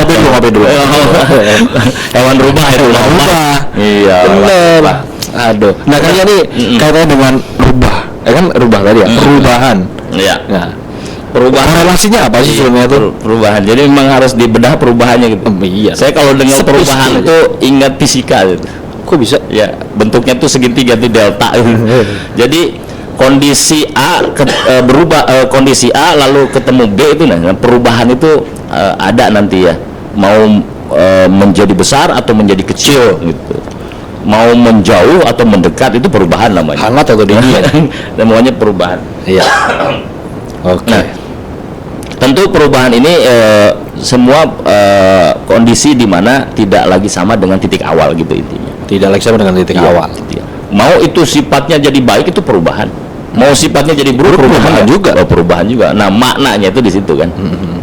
S1: Ngopi dulu.
S3: Hewan rubah itu
S1: Rubah.
S3: Iya.
S1: Bener. Aduh. Nah kayaknya nih kaitannya dengan rubah. Kan rubah tadi ya. Perubahan.
S3: Iya.
S1: Nah,
S3: Perubahan
S1: relasinya apa sih sebenarnya tuh?
S3: perubahan. Jadi memang harus dibedah perubahannya gitu.
S1: Iya.
S3: Saya kalau dengar
S1: Sepis
S3: perubahan
S1: aja.
S3: itu ingat fisika gitu.
S1: Kok bisa?
S3: Ya, bentuknya tuh segitiga tuh delta gitu. Jadi kondisi A berubah, kondisi A lalu ketemu B itu nah perubahan itu ada nanti ya. Mau menjadi besar atau menjadi kecil gitu. Mau menjauh atau mendekat itu perubahan namanya.
S1: Hangat atau dingin?
S3: Namanya perubahan.
S1: Iya. Oke.
S3: Nah, tentu perubahan ini semua kondisi di mana tidak lagi sama dengan titik awal gitu intinya.
S1: Tidak lagi sama dengan titik
S3: Iya,
S1: awal.
S3: iya. Mau itu sifatnya jadi baik itu perubahan. Mau sifatnya jadi buruk
S1: Perubahan juga.
S3: Perubahan juga. Nah, maknanya itu di situ kan.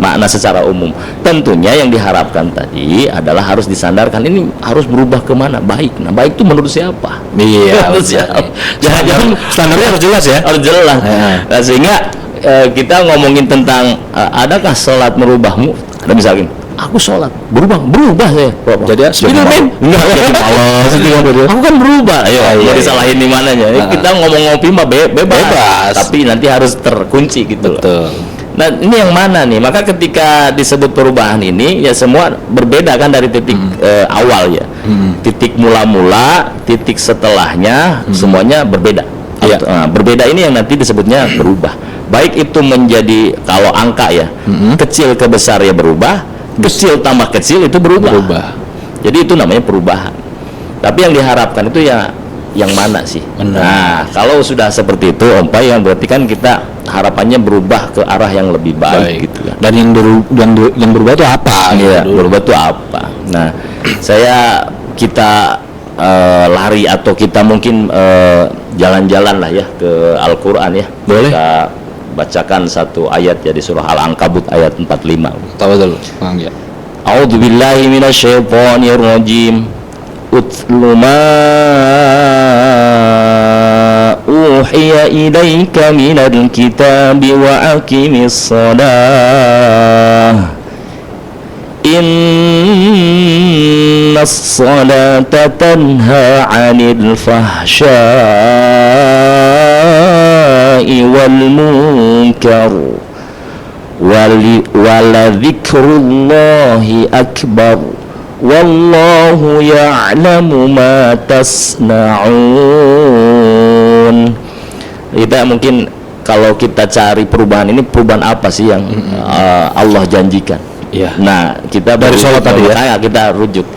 S3: Makna secara umum. Tentunya yang diharapkan tadi adalah harus disandarkan ini harus berubah kemana? Baik. Nah, baik itu menurut siapa?
S1: Iya.
S3: Menurut siapa? Jangan-jangan
S1: Standarnya harus jelas ya.
S3: harus jelas.
S1: Ya.
S3: Nah, sehingga kita ngomongin tentang adakah sholat merubahmu? Ada misalnya, aku sholat berubah saya.
S1: Jadi
S3: Spiderman? Enggak, aku kan berubah. Ayo, mau disalahin di mananya? Kita ngomong ngopi mah bebas. Tapi nanti harus terkunci gitu loh.
S1: Betul.
S3: Nah, ini yang mana nih? Maka ketika disebut perubahan ini ya semua berbeda kan dari titik awal ya. Titik mula-mula, titik setelahnya semuanya berbeda.
S1: Iya.
S3: Nah, berbeda ini yang nanti disebutnya berubah. Baik itu menjadi kalau angka ya, kecil ke besar ya berubah, kecil tambah kecil itu berubah. Jadi itu namanya perubahan. Tapi yang diharapkan itu ya yang mana sih?
S1: Benar.
S3: Nah, kalau sudah seperti itu Om Pai, yang berarti kan kita harapannya berubah ke arah yang lebih baik gitu kan.
S1: Dan yang berubah itu apa?
S3: Iya,
S1: gitu.
S3: berubah itu apa? Nah, kita lari atau kita mungkin jalan-jalan lah ya ke Al-Qur'an ya.
S1: Boleh.
S3: Kita bacakan satu ayat ya di surah Al-Ankabut ayat 45.
S1: Tahu dulu, Bang ya.
S3: A'udzu billahi minasyaitonir rajim. Utlu ma uhiya ilaika minal kitabi wa aqimis shalah. Innas salata tanha 'anil fahsya'i wal munkar waladzikrullahi akbar wallahu ya'lamu ma tasna'un. Kita mungkin kalau kita cari perubahan ini, perubahan apa sih yang Allah janjikan?
S1: Iya.
S3: Nah, kita
S1: Dari sholat tadi ya?
S3: kita rujuk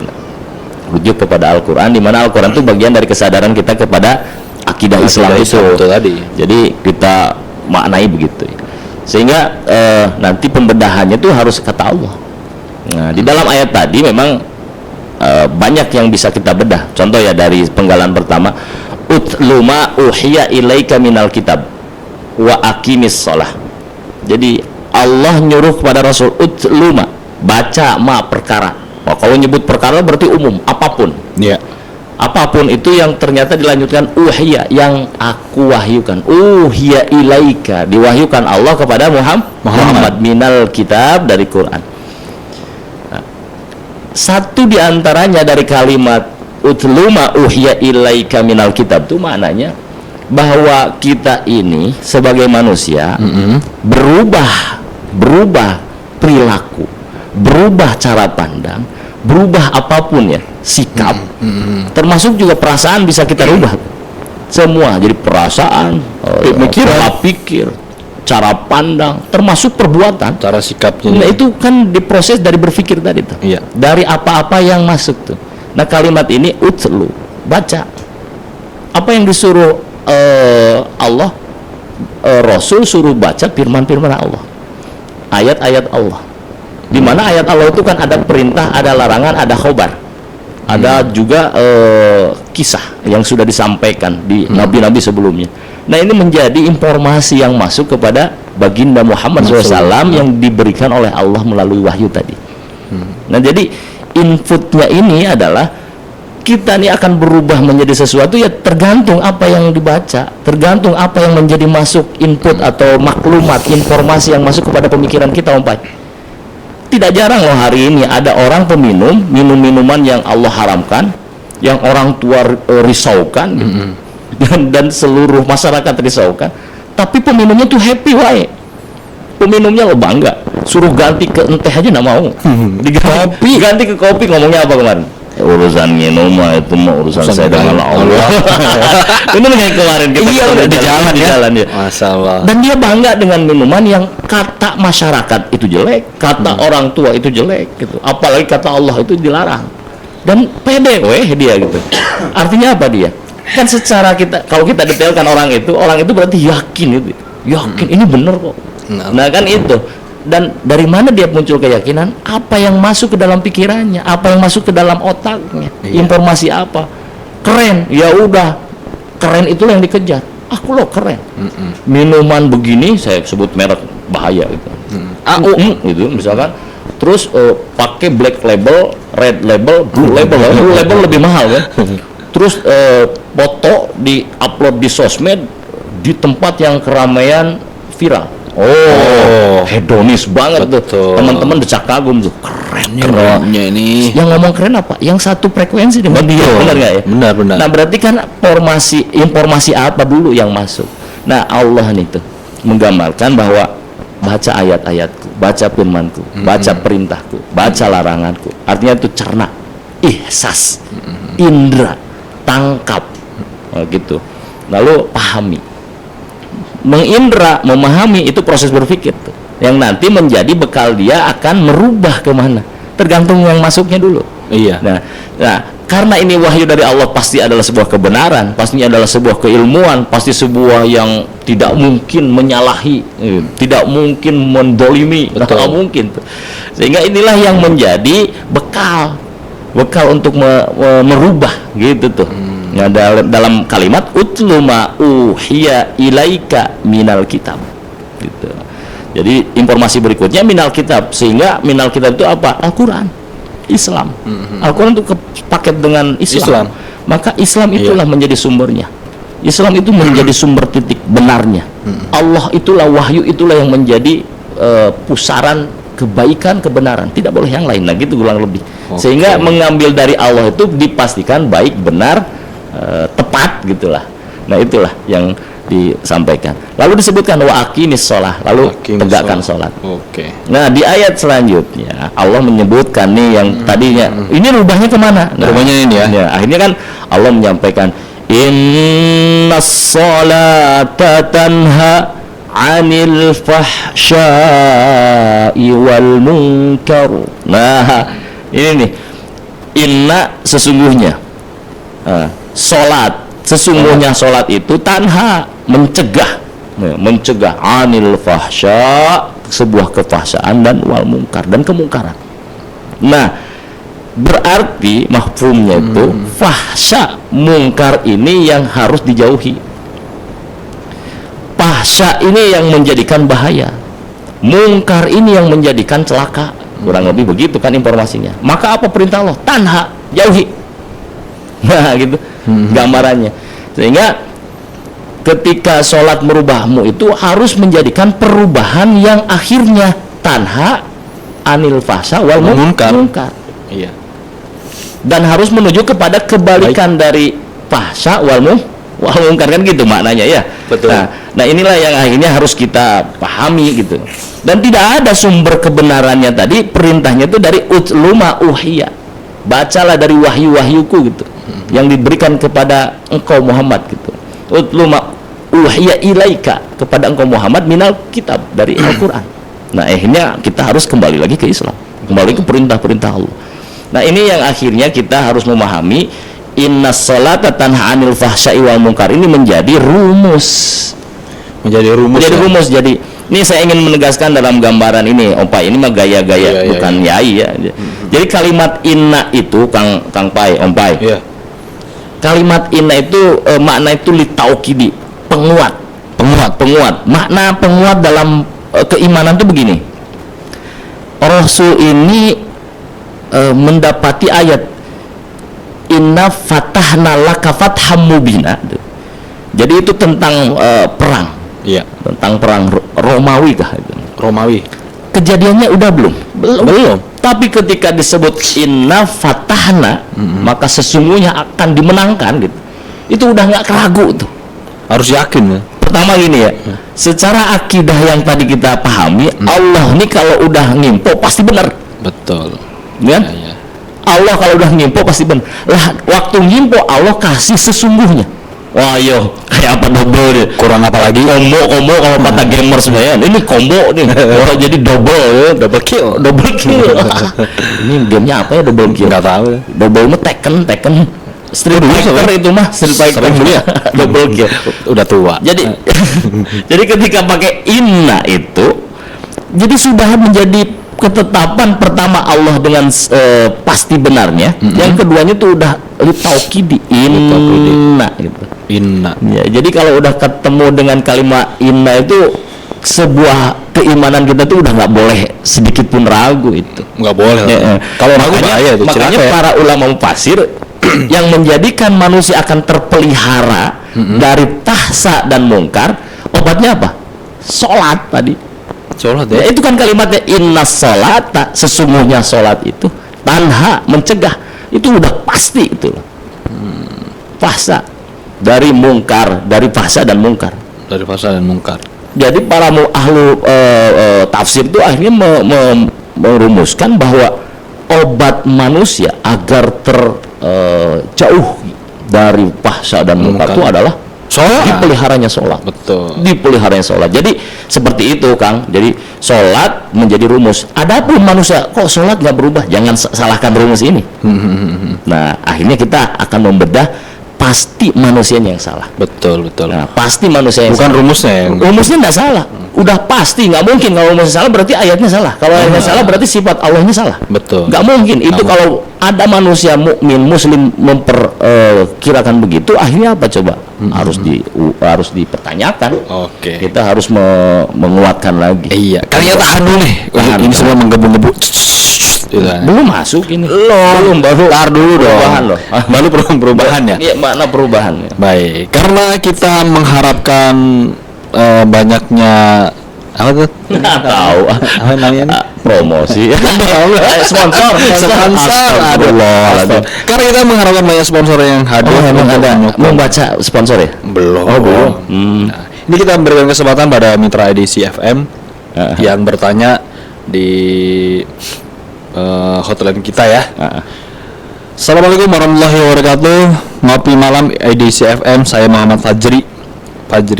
S3: kepada Al-Quran, di mana Al-Quran itu bagian dari kesadaran kita kepada akidah Islam itu.
S1: Tadi.
S3: Jadi kita maknai begitu. Sehingga nanti pembedahannya itu harus kata Allah. Nah, di dalam ayat tadi memang banyak yang bisa kita bedah. Contoh ya dari penggalan pertama, utlu ma uhiya ilaika minal kitab wa aqimis shalah. Jadi Allah nyuruh kepada Rasul utluma, baca ma perkara. Oh, kalau nyebut perkara berarti umum, apapun.
S1: Iya.
S3: Apapun itu yang ternyata dilanjutkan uhiya, yang aku wahyukan. Uhiya ilaika, diwahyukan Allah kepada Muhammad minal kitab, dari Quran. Nah, satu diantaranya dari kalimat utlu ma uhiya ilaika minal kitab itu maknanya bahwa kita ini sebagai manusia berubah perilaku, berubah cara pandang, berubah apapun ya, sikap, termasuk juga perasaan bisa kita rubah. Semua jadi perasaan, pola pikir, cara pandang, termasuk perbuatan,
S1: cara sikapnya.
S3: Nah itu kan diproses dari berpikir tadi tuh.
S1: Iya.
S3: Dari apa-apa yang masuk tuh. Nah kalimat ini utlu, baca. Apa yang disuruh Allah, Rasul suruh baca firman-firman Allah, ayat-ayat Allah. Di mana ayat Allah itu kan ada perintah, ada larangan, ada khobar, ada juga kisah yang sudah disampaikan di nabi-nabi sebelumnya. Nah ini menjadi informasi yang masuk kepada baginda Muhammad SAW yang diberikan oleh Allah melalui wahyu tadi. Nah jadi inputnya ini adalah kita ini akan berubah menjadi sesuatu ya tergantung apa yang dibaca, tergantung apa yang menjadi masuk input atau maklumat, informasi yang masuk kepada pemikiran kita, Om Pai. Tidak jarang loh hari ini ada orang peminum minuman yang Allah haramkan, yang orang tua risaukan dan seluruh masyarakat risaukan, tapi peminumnya tuh happy wae. Peminumnya lo bangga, suruh ganti ke teh aja nggak mau, ganti ke kopi. Ngomongnya apa kemarin? Urusan minum itu mah urusan saya dengan Allah. Ini yang kemarin kita di jalan ya.
S1: Masalah.
S3: Dan dia bangga dengan minuman yang kata masyarakat itu jelek, kata orang tua itu jelek gitu. Apalagi kata Allah itu dilarang. Dan pede dia gitu. Artinya apa dia? Kan secara kita, kalau kita detailkan orang itu berarti yakin itu. Yakin ini benar kok. Nah kan itu. Dan dari mana dia muncul keyakinan? Apa yang masuk ke dalam pikirannya, apa yang masuk ke dalam otaknya, informasi apa? Keren, ya udah, keren itulah yang dikejar. Aku loh keren. Minuman begini, saya sebut merek bahaya gitu. Gitu misalkan. Terus pakai black label, red label, blue label lebih mahal kan. Terus foto di upload di sosmed di tempat yang keramaian viral. Hedonis banget tuh. Teman-teman decak kagum tuh. Kerennya ini. Yang ngomong keren apa? Yang satu frekuensi dengan dia. Benar nggak ya?
S1: Benar.
S3: Nah berarti kan informasi apa dulu yang masuk. Nah Allah nih tuh menggambarkan bahwa baca ayat-ayatku, baca firmanku, baca perintahku, baca laranganku. Artinya itu cerna, ihsas, indra, tangkap, gitu. Lalu pahami. Mengindra, memahami itu proses berpikir tuh, yang nanti menjadi bekal dia akan merubah kemana, tergantung yang masuknya dulu.
S1: Iya.
S3: Nah karena ini wahyu dari Allah, pasti adalah sebuah kebenaran, pasti adalah sebuah keilmuan, pasti sebuah yang tidak mungkin menyalahi, tidak mungkin mendolimi, tidak mungkin tuh. Sehingga inilah yang menjadi bekal untuk merubah gitu tuh. Nah, dalam kalimat utlu ma uhiya ilaika minal kitab gitu. Jadi informasi berikutnya minal kitab, sehingga minal kitab itu apa? Al-Quran, Islam. Al-Quran itu paket dengan Islam. Maka Islam itulah menjadi sumbernya. Islam itu menjadi sumber titik benarnya. Allah itulah, wahyu itulah yang menjadi pusaran kebaikan, kebenaran, tidak boleh yang lain. Nah gitu kurang lebih. Sehingga mengambil dari Allah itu dipastikan baik, benar, tepat gitulah. Nah itulah yang disampaikan. Lalu disebutkan wa aqimis shalah, lalu tegakkan salat. Nah di ayat selanjutnya Allah menyebutkan nih yang tadinya ini rubahnya kemana? Nah,
S1: rubahnya ini ya.
S3: Akhirnya kan Allah menyampaikan innas salata tanha 'anil fahsya'i wal munkar. Nah ini nih, inna sesungguhnya, solat, sesungguhnya solat itu tanha, mencegah 'anil fahsya, sebuah kefahsyaan, dan wal munkar, dan kemungkaran. Nah berarti mafhumnya itu fahsya, mungkar ini yang harus dijauhi. Fahsya ini yang menjadikan bahaya, mungkar ini yang menjadikan celaka. Kurang lebih begitu kan informasinya. Maka apa perintah Allah? Tanha, jauhi. Nah gitu gambarannya. Sehingga ketika sholat merubahmu itu harus menjadikan perubahan yang akhirnya tanha anil fahsya wal munkar.
S1: Iya.
S3: dan harus menuju kepada kebalikan dari fahsya wal munkar, kan gitu maknanya ya.
S1: Betul.
S3: Nah inilah yang akhirnya harus kita pahami gitu. Dan tidak ada sumber kebenarannya tadi, perintahnya itu dari utluma uhiya, bacalah dari wahyu-wahyuku gitu, yang diberikan kepada engkau Muhammad gitu. Utluma uhiya ilaika, kepada engkau Muhammad minal kitab, dari Al-Quran. Nah akhirnya kita harus kembali lagi ke Islam, kembali ke perintah-perintah Allah. Nah ini yang akhirnya kita harus memahami inna sholata tanha anil fahsya'i wal munkar, ini menjadi rumus. Jadi ini saya ingin menegaskan dalam gambaran ini, Pak, ini mah gaya-gaya bukan yai ya. Jadi kalimat inna itu Kang Pai, Om Pai.
S1: Iya.
S3: Kalimat inna itu makna itu litaukidi, penguat. Makna penguat dalam keimanan itu begini. Rasul ini mendapati ayat inna fatahna laka fatham mubina. Jadi itu tentang perang.
S1: Iya.
S3: Tentang perang Romawi kah itu?
S1: Romawi.
S3: Kejadiannya udah belum. Tapi ketika disebut inna fatahna, maka sesungguhnya akan dimenangkan gitu. Itu udah nggak keragu tuh.
S1: Harus yakin ya.
S3: Pertama gini ya, secara akidah yang tadi kita pahami, Allah ini kalau udah ngimpo pasti benar.
S1: Betul.
S3: Kan?
S1: Ya.
S3: Allah kalau udah ngimpo pasti benar. Lah waktu ngimpo Allah kasih sesungguhnya. Wah yo, kayak apa double deh.
S1: Kurang apa lagi?
S3: Combo kalau kata gamer sebenarnya. Ini combo nih. Orang jadi double ya. Double kill. Ini gamenya apa ya double kill?
S1: Nggak tahu.
S3: Double mah Tekken. Street Fighter itu mah Street Fighter ya. Double kill.
S1: Udah tua.
S3: Jadi ketika pakai inna itu, jadi sudah menjadi ketetapan pertama Allah dengan pasti benarnya. Yang keduanya itu udah litaukidi inna gitu.
S1: Inna.
S3: Ya, jadi kalau udah ketemu dengan kalimat inna itu, sebuah keimanan kita tuh udah nggak boleh sedikit pun ragu itu.
S1: Nggak boleh.
S3: Ya,
S1: kalau ragu bahaya itu.
S3: Makanya para ulama mufasir yang menjadikan manusia akan terpelihara dari tahsa dan mungkar, obatnya apa? Sholat tadi.
S1: Sholat
S3: ya. Itu kan kalimatnya inna sholata, sesungguhnya sholat itu tanha, mencegah, itu udah pasti itu loh. Fahsa dari mungkar, dari fahsa dan mungkar. Jadi para ahlu tafsir itu akhirnya merumuskan bahwa obat manusia agar terjauh dari fahsa dan mungkar itu adalah sholat. Dipeliharanya sholat.
S1: Betul.
S3: Dipeliharanya sholat. Jadi seperti itu, Kang. Jadi sholat menjadi rumus. Adapun manusia kok sholat nggak berubah, jangan salahkan rumus ini. Nah, akhirnya kita akan membedah pasti manusianya yang salah.
S1: Betul.
S3: Nah, pasti manusia yang
S1: bukan
S3: salah. Rumusnya nggak salah. Udah pasti nggak mungkin. Kalau rumusnya salah berarti ayatnya salah. Kalau ayatnya salah berarti sifat Allahnya salah.
S1: Betul.
S3: Nggak mungkin. Itu kalau ada manusia mukmin muslim memperkirakan begitu, akhirnya apa coba? Harus dipertanyakan.
S1: Oke.
S3: Kita harus menguatkan lagi.
S1: Iya. Kalian tahan dulu nih. Ini semua menggebu-gebu.
S3: Belum masuk ini.
S1: Belum, baru tar dulu dong.
S3: Perubahan loh.
S1: Baru perubahan ya.
S3: Iya, makna perubahan.
S1: Baik. Karena kita mengharapkan banyaknya apa tuh?
S3: Nggak tahu.
S1: Apa namanya?
S3: Promosi. Sponsor.
S1: Aduh. Karena kita mengharapkan banyak sponsor yang hadir.
S3: Membaca sponsor ya?
S1: Belum. Nah, ini kita memberikan kesempatan pada mitra edisi FM yang bertanya di hotline kita ya. Assalamualaikum warahmatullahi wabarakatuh. Ngopi malam edisi FM, saya Muhammad Fajri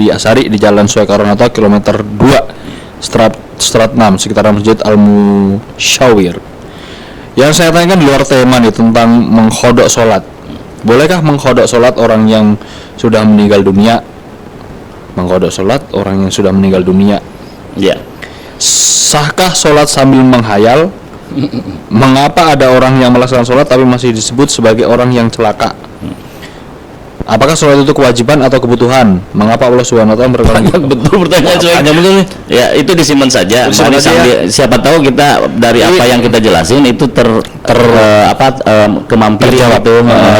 S1: Asari di Jalan Suekaronato kilometer 2 Strat 6 sekitar Masjid Al-Musyawir. Yang saya tanyakan di luar tema nih tentang menghodok sholat. Bolehkah menghodok sholat orang yang sudah meninggal dunia? Menghodok sholat orang yang sudah meninggal dunia.
S3: Ya.
S1: Sahkah sholat sambil menghayal? Mengapa ada orang yang melaksanakan sholat tapi masih disebut sebagai orang yang celaka? Apakah sholat itu kewajiban atau kebutuhan? Mengapa Allah Subhanahu wa taala berkata
S3: betul pertanyaan saya. Hanya betul nih. Ya, itu disimpan saja. Siapa tahu kita dari apa yang kita jelasin itu kemampuan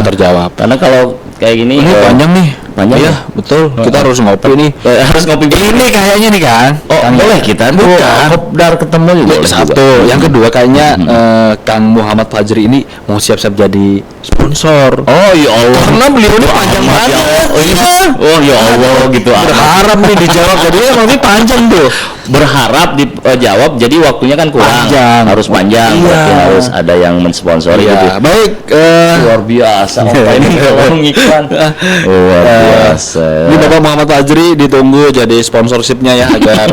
S1: terjawab.
S3: Karena kalau kayak gini
S1: ini panjang nih.
S3: panjang.
S1: Iya, betul. Kita harus ngopi nih.
S3: Harus ngopi
S1: Ini kayaknya nih kan.
S3: Oh, boleh kita.
S1: Bukan.
S3: Kopdar ketemu juga. boleh
S1: Satu.
S3: juga.
S1: Yang kedua kayaknya Kang Muhammad Fajri ini mau siap-siap jadi sponsor.
S3: Oh ya Allah.
S1: Karena beliau ini panjang
S3: amat,
S1: banget.
S3: ya Allah. Oh, iya. Oh ya Allah gitu.
S1: Berharap nih dijawab. Jadi nanti panjang tuh.
S3: Berharap dijawab, jadi waktunya kan kurang.
S1: Panjang.
S3: Harus panjang.
S1: Iya.
S3: Berarti harus ada yang mensponsori gitu.
S1: Ya, baik.
S3: Luar biasa. Apa ini kalau ngiklan? Luar biasa.
S1: Ini Bapak Muhammad Fajri ditunggu jadi sponsorshipnya ya agar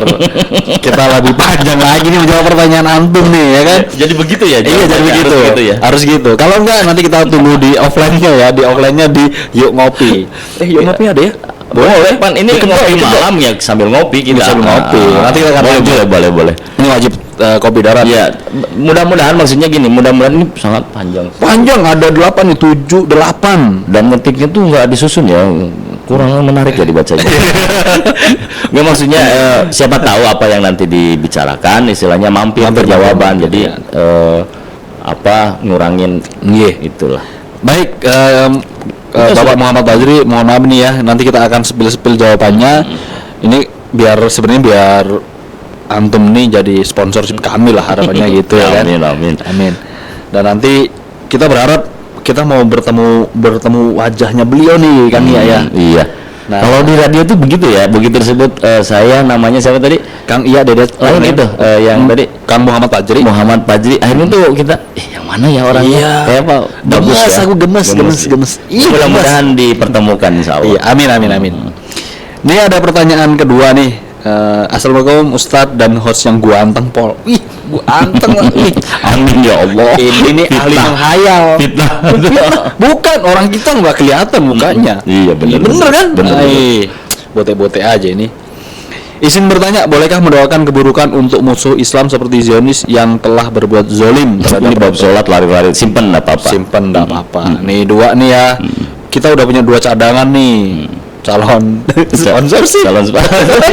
S1: kita lebih panjang lagi nih menjawab pertanyaan antum nih ya kan.
S3: Jadi begitu ya?
S1: Iya jadi begitu.
S3: Harus gitu ya?
S1: Harus gitu. Kalau enggak nanti kita tunggu di offline-nya ya. Di offline-nya di Yuk Ngopi. Yuk Ngopi ada ya?
S3: Boleh, Pan. Ini ngopi malam ya sambil ngopi kita.
S1: Sambil ngopi. Nanti kita akan
S3: boleh.
S1: Ini wajib kopi darat.
S3: Ya, mudah-mudahan maksudnya gini, mudah-mudahan ini sangat panjang.
S1: Panjang ada 8 nih, 7, 8.
S3: Dan ngetiknya tuh nggak disusun ya, kurang menarik ya dibacanya. Nggak maksudnya siapa tahu apa yang nanti dibicarakan, istilahnya mampir jawaban. Jadi apa ngurangin itulah.
S1: Baik, Bapak Muhammad Fajri, mohon maaf nih ya, nanti kita akan spill jawabannya. Ini sebenarnya biar antum nih jadi sponsorship kami lah harapannya gitu ya kan. Amin. Dan nanti kita berharap kita mau bertemu wajahnya beliau nih Kang ya.
S3: Iya. Nah, kalau di radio tuh begitu ya, begitu tersebut saya namanya siapa tadi?
S1: Kang Dedet.
S3: Lain itu yang tadi
S1: Kang Muhammad Fajri.
S3: Akhirnya tuh kita yang mana ya orangnya?
S1: Iya.
S3: Kayak apa? Bagus ya.
S1: Aku gemes.
S3: Iya, mudah-mudahan dipertemukan insyaallah.
S1: Iya, amin. Ini ada pertanyaan kedua nih. Assalamualaikum Ustadz dan host yang gua anteng Pol. Wih, gua anteng lah.
S3: Amin ya Allah.
S1: Ini ahli menghayal.
S3: Fitnah.
S1: Bukan, orang kita nggak kelihatan mukanya.
S3: Iya benar.
S1: Bener kan?
S3: Bener.
S1: Bote-bote aja ini. Izin bertanya, bolehkah mendoakan keburukan untuk musuh Islam seperti Zionis yang telah berbuat zolim
S3: Ini bab sholat lari-lari simpen enggak apa-apa.
S1: Simpen enggak apa-apa. Nih dua nih ya. Kita udah punya 2 cadangan nih. Calon sponsor sih.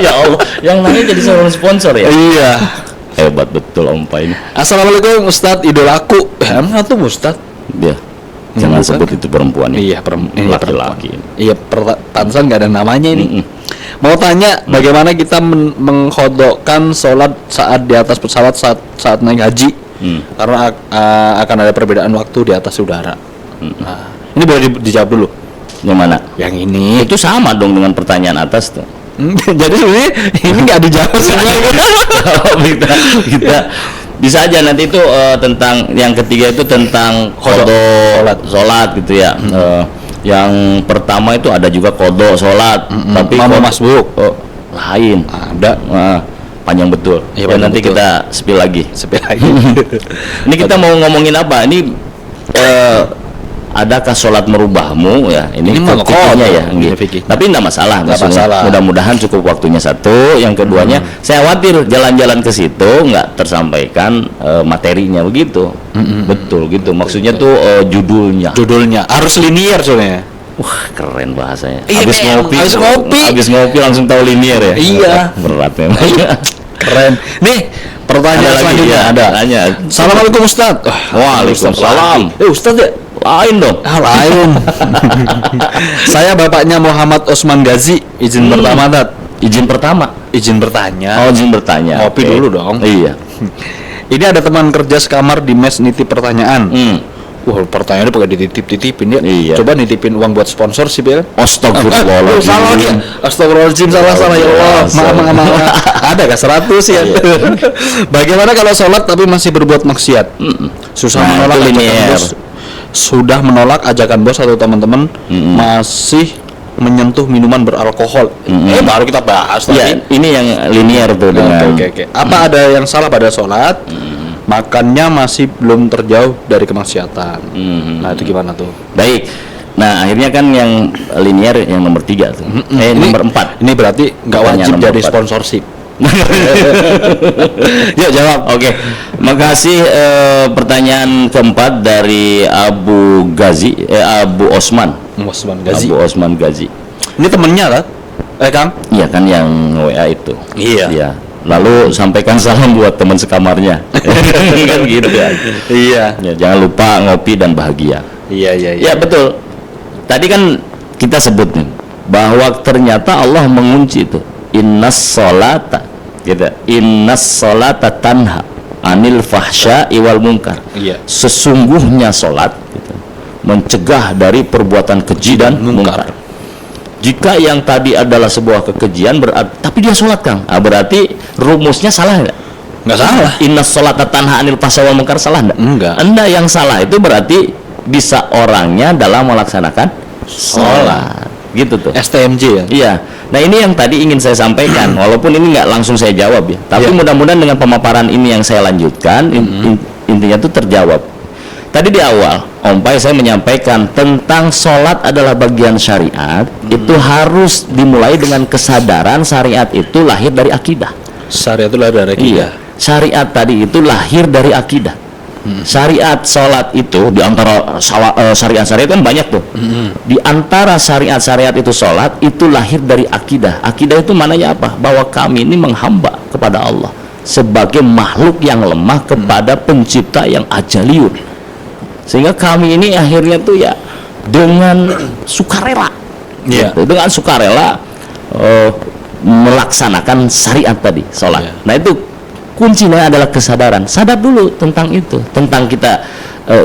S3: Ya Allah, yang nanya jadi calon sponsor ya.
S1: Iya.
S3: Hebat betul Om Pa ini.
S1: Assalamualaikum Ustadz, idolaku. Emang tuh Ustadz?
S3: Dia. Jangan sebut itu perempuan.
S1: Iya, perempuan.
S3: Laki-laki.
S1: Iya, pantesan nggak ada namanya ini. Mau tanya, bagaimana kita mengkodokkan sholat saat di atas pesawat saat naik haji? Karena akan ada perbedaan waktu di atas udara. Nah, ini boleh dijawab dulu.
S3: Yang mana?
S1: Yang ini.
S3: Itu sama dong dengan pertanyaan atas tuh.
S1: Jadi sebenarnya ini nggak dijawab sebenarnya.
S3: kita bisa aja nanti itu tentang yang ketiga itu tentang sholat gitu ya. Yang pertama itu ada juga kodok sholat, tapi
S1: masbuk
S3: lain
S1: ada.
S3: Panjang betul.
S1: Ya,
S3: nanti
S1: betul.
S3: Kita spill lagi. Ini kita mau ngomongin apa? Ini adakah sholat merubahmu ya? Ini fikihnya ya. Tapi enggak masalah. Mudah-mudahan cukup waktunya satu. Yang keduanya, saya khawatir jalan-jalan ke situ nggak tersampaikan materinya begitu. Betul gitu. Maksudnya tuh judulnya
S1: harus linear soalnya.
S3: Wah, keren bahasanya.
S1: Habis ngopi
S3: langsung tahu linear ya.
S1: Iya.
S3: Berat memang.
S1: Keren. Nih, pertanyaan selanjutnya ada. Assalamualaikum Ustadz.
S3: Waalaikumsalam.
S1: Ustadz ya?
S3: Lain dong.
S1: Lain. Saya bapaknya Muhammad Osman Gazi. Izin pertama, Tat.
S3: Izin pertama.
S1: Izin bertanya.
S3: Oh, izin bertanya.
S1: Ngopi dulu dong.
S3: Iya.
S1: Ini ada teman kerja sekamar di mes nitip pertanyaan. Wah, pertanyaannya pakai dititip-titipin ya.
S3: Iya.
S1: Coba nitipin uang buat sponsor sih, ya.
S3: Astagfirullahaladzim.
S1: Salah ya. Astagfirullahaladzim, salah ya Allah. Maaf. Ada kah 100 ya? Bagaimana kalau sholat tapi masih berbuat maksiat? Sudah menolak ajakan bos atau teman-teman, masih menyentuh minuman beralkohol. Baru kita bahas tadi.
S3: Ya, ini yang linear tuh dengan.
S1: Oke. Apa ada yang salah pada sholat? Makannya masih belum terjauh dari kemaksiatan. Nah, itu gimana tuh?
S3: Baik. Nah, akhirnya kan yang linear yang nomor 3 tuh. Nomor 4.
S1: Ini berarti nggak wajib jadi sponsorship. Yuk jawab.
S3: Oke. Makasih. Pertanyaan keempat dari Abu Osman Gazi. Ini
S1: temennya kan? Kang?
S3: Iya kan yang WA itu.
S1: Iya.
S3: Lalu sampaikan salam buat teman sekamarnya. Kan gitu ya.
S1: Iya.
S3: Ya, jangan lupa ngopi dan bahagia.
S1: Iya.
S3: Ya betul. Tadi kan kita sebut nih bahwa ternyata Allah mengunci itu innas sholata gitu, innas sholata tanha anil fahsya'i wal munkar. Sesungguhnya sholat gitu, mencegah dari perbuatan keji dan munkar. Jika yang tadi adalah sebuah kekejian berarti, tapi dia sholat Kang, berarti rumusnya salah nggak salah. Innas sholata tanha anil fahsya'i wal munkar salah enggak? Enggak, yang salah itu berarti bisa orangnya dalam melaksanakan sholat gitu tuh.
S1: STMJ ya?
S3: Iya. Nah ini yang tadi ingin saya sampaikan, walaupun ini nggak langsung saya jawab ya, tapi mudah-mudahan dengan pemaparan ini yang saya lanjutkan, intinya tuh terjawab. Tadi di awal, Om Pai saya menyampaikan tentang sholat adalah bagian syariat, itu harus dimulai dengan kesadaran syariat itu lahir dari akidah.
S1: Syariat itu lahir dari akidah?
S3: Iya, syariat tadi itu lahir dari akidah. Syariat sholat itu di antara syariat-syariat kan banyak tuh. Di antara syariat-syariat itu sholat itu lahir dari akidah. Akidah itu mananya apa? Bahwa kami ini menghamba kepada Allah sebagai makhluk yang lemah kepada pencipta yang ajaliun. Sehingga kami ini akhirnya tuh ya dengan sukarela, dengan sukarela melaksanakan syariat tadi sholat. Nah itu kuncinya adalah kesadaran. Sadar dulu tentang itu, tentang kita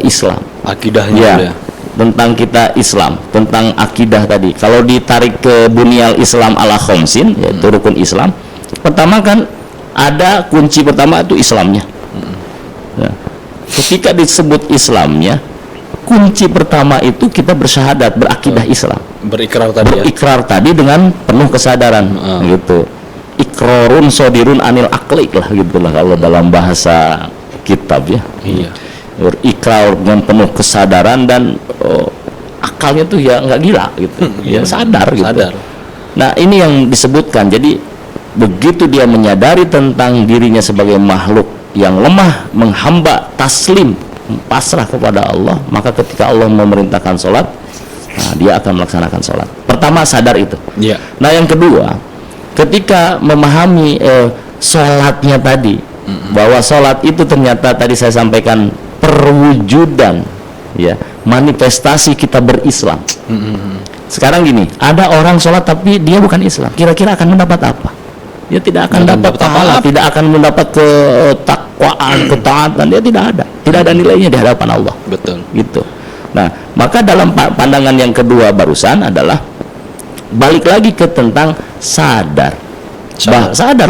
S3: Islam, akidahnya tentang kita Islam, tentang akidah tadi. Kalau ditarik ke bunyal Islam ala khomsin, yaitu rukun Islam, pertama kan ada kunci pertama itu Islamnya. Ketika disebut Islamnya, kunci pertama itu kita bersyahadat, berakidah Islam,
S1: berikrar tadi,
S3: berikrar tadi dengan penuh kesadaran, gitu. Ikrorun sodirun anil aklik lah, gitulah kalau dalam bahasa kitab ya. Berikrar dengan penuh kesadaran dan akalnya tuh ya nggak gila gitu, ya sadar gitu. Nah ini yang disebutkan. Jadi begitu dia menyadari tentang dirinya sebagai makhluk yang lemah, menghamba, taslim, pasrah kepada Allah, maka ketika Allah memerintahkan sholat, nah, dia akan melaksanakan sholat. Pertama sadar itu. Nah yang kedua, ketika memahami sholatnya tadi, bahwa sholat itu ternyata tadi saya sampaikan perwujudan, ya, manifestasi kita berislam. Sekarang gini, ada orang sholat tapi dia bukan Islam, kira-kira akan mendapat apa? Dia tidak akan dapat pahala, tidak akan mendapat ketakwaan, ketaatan, dia tidak ada nilainya di hadapan Allah.
S1: Betul.
S3: Gitu. Nah, maka dalam pandangan yang kedua barusan adalah balik lagi ke tentang sadar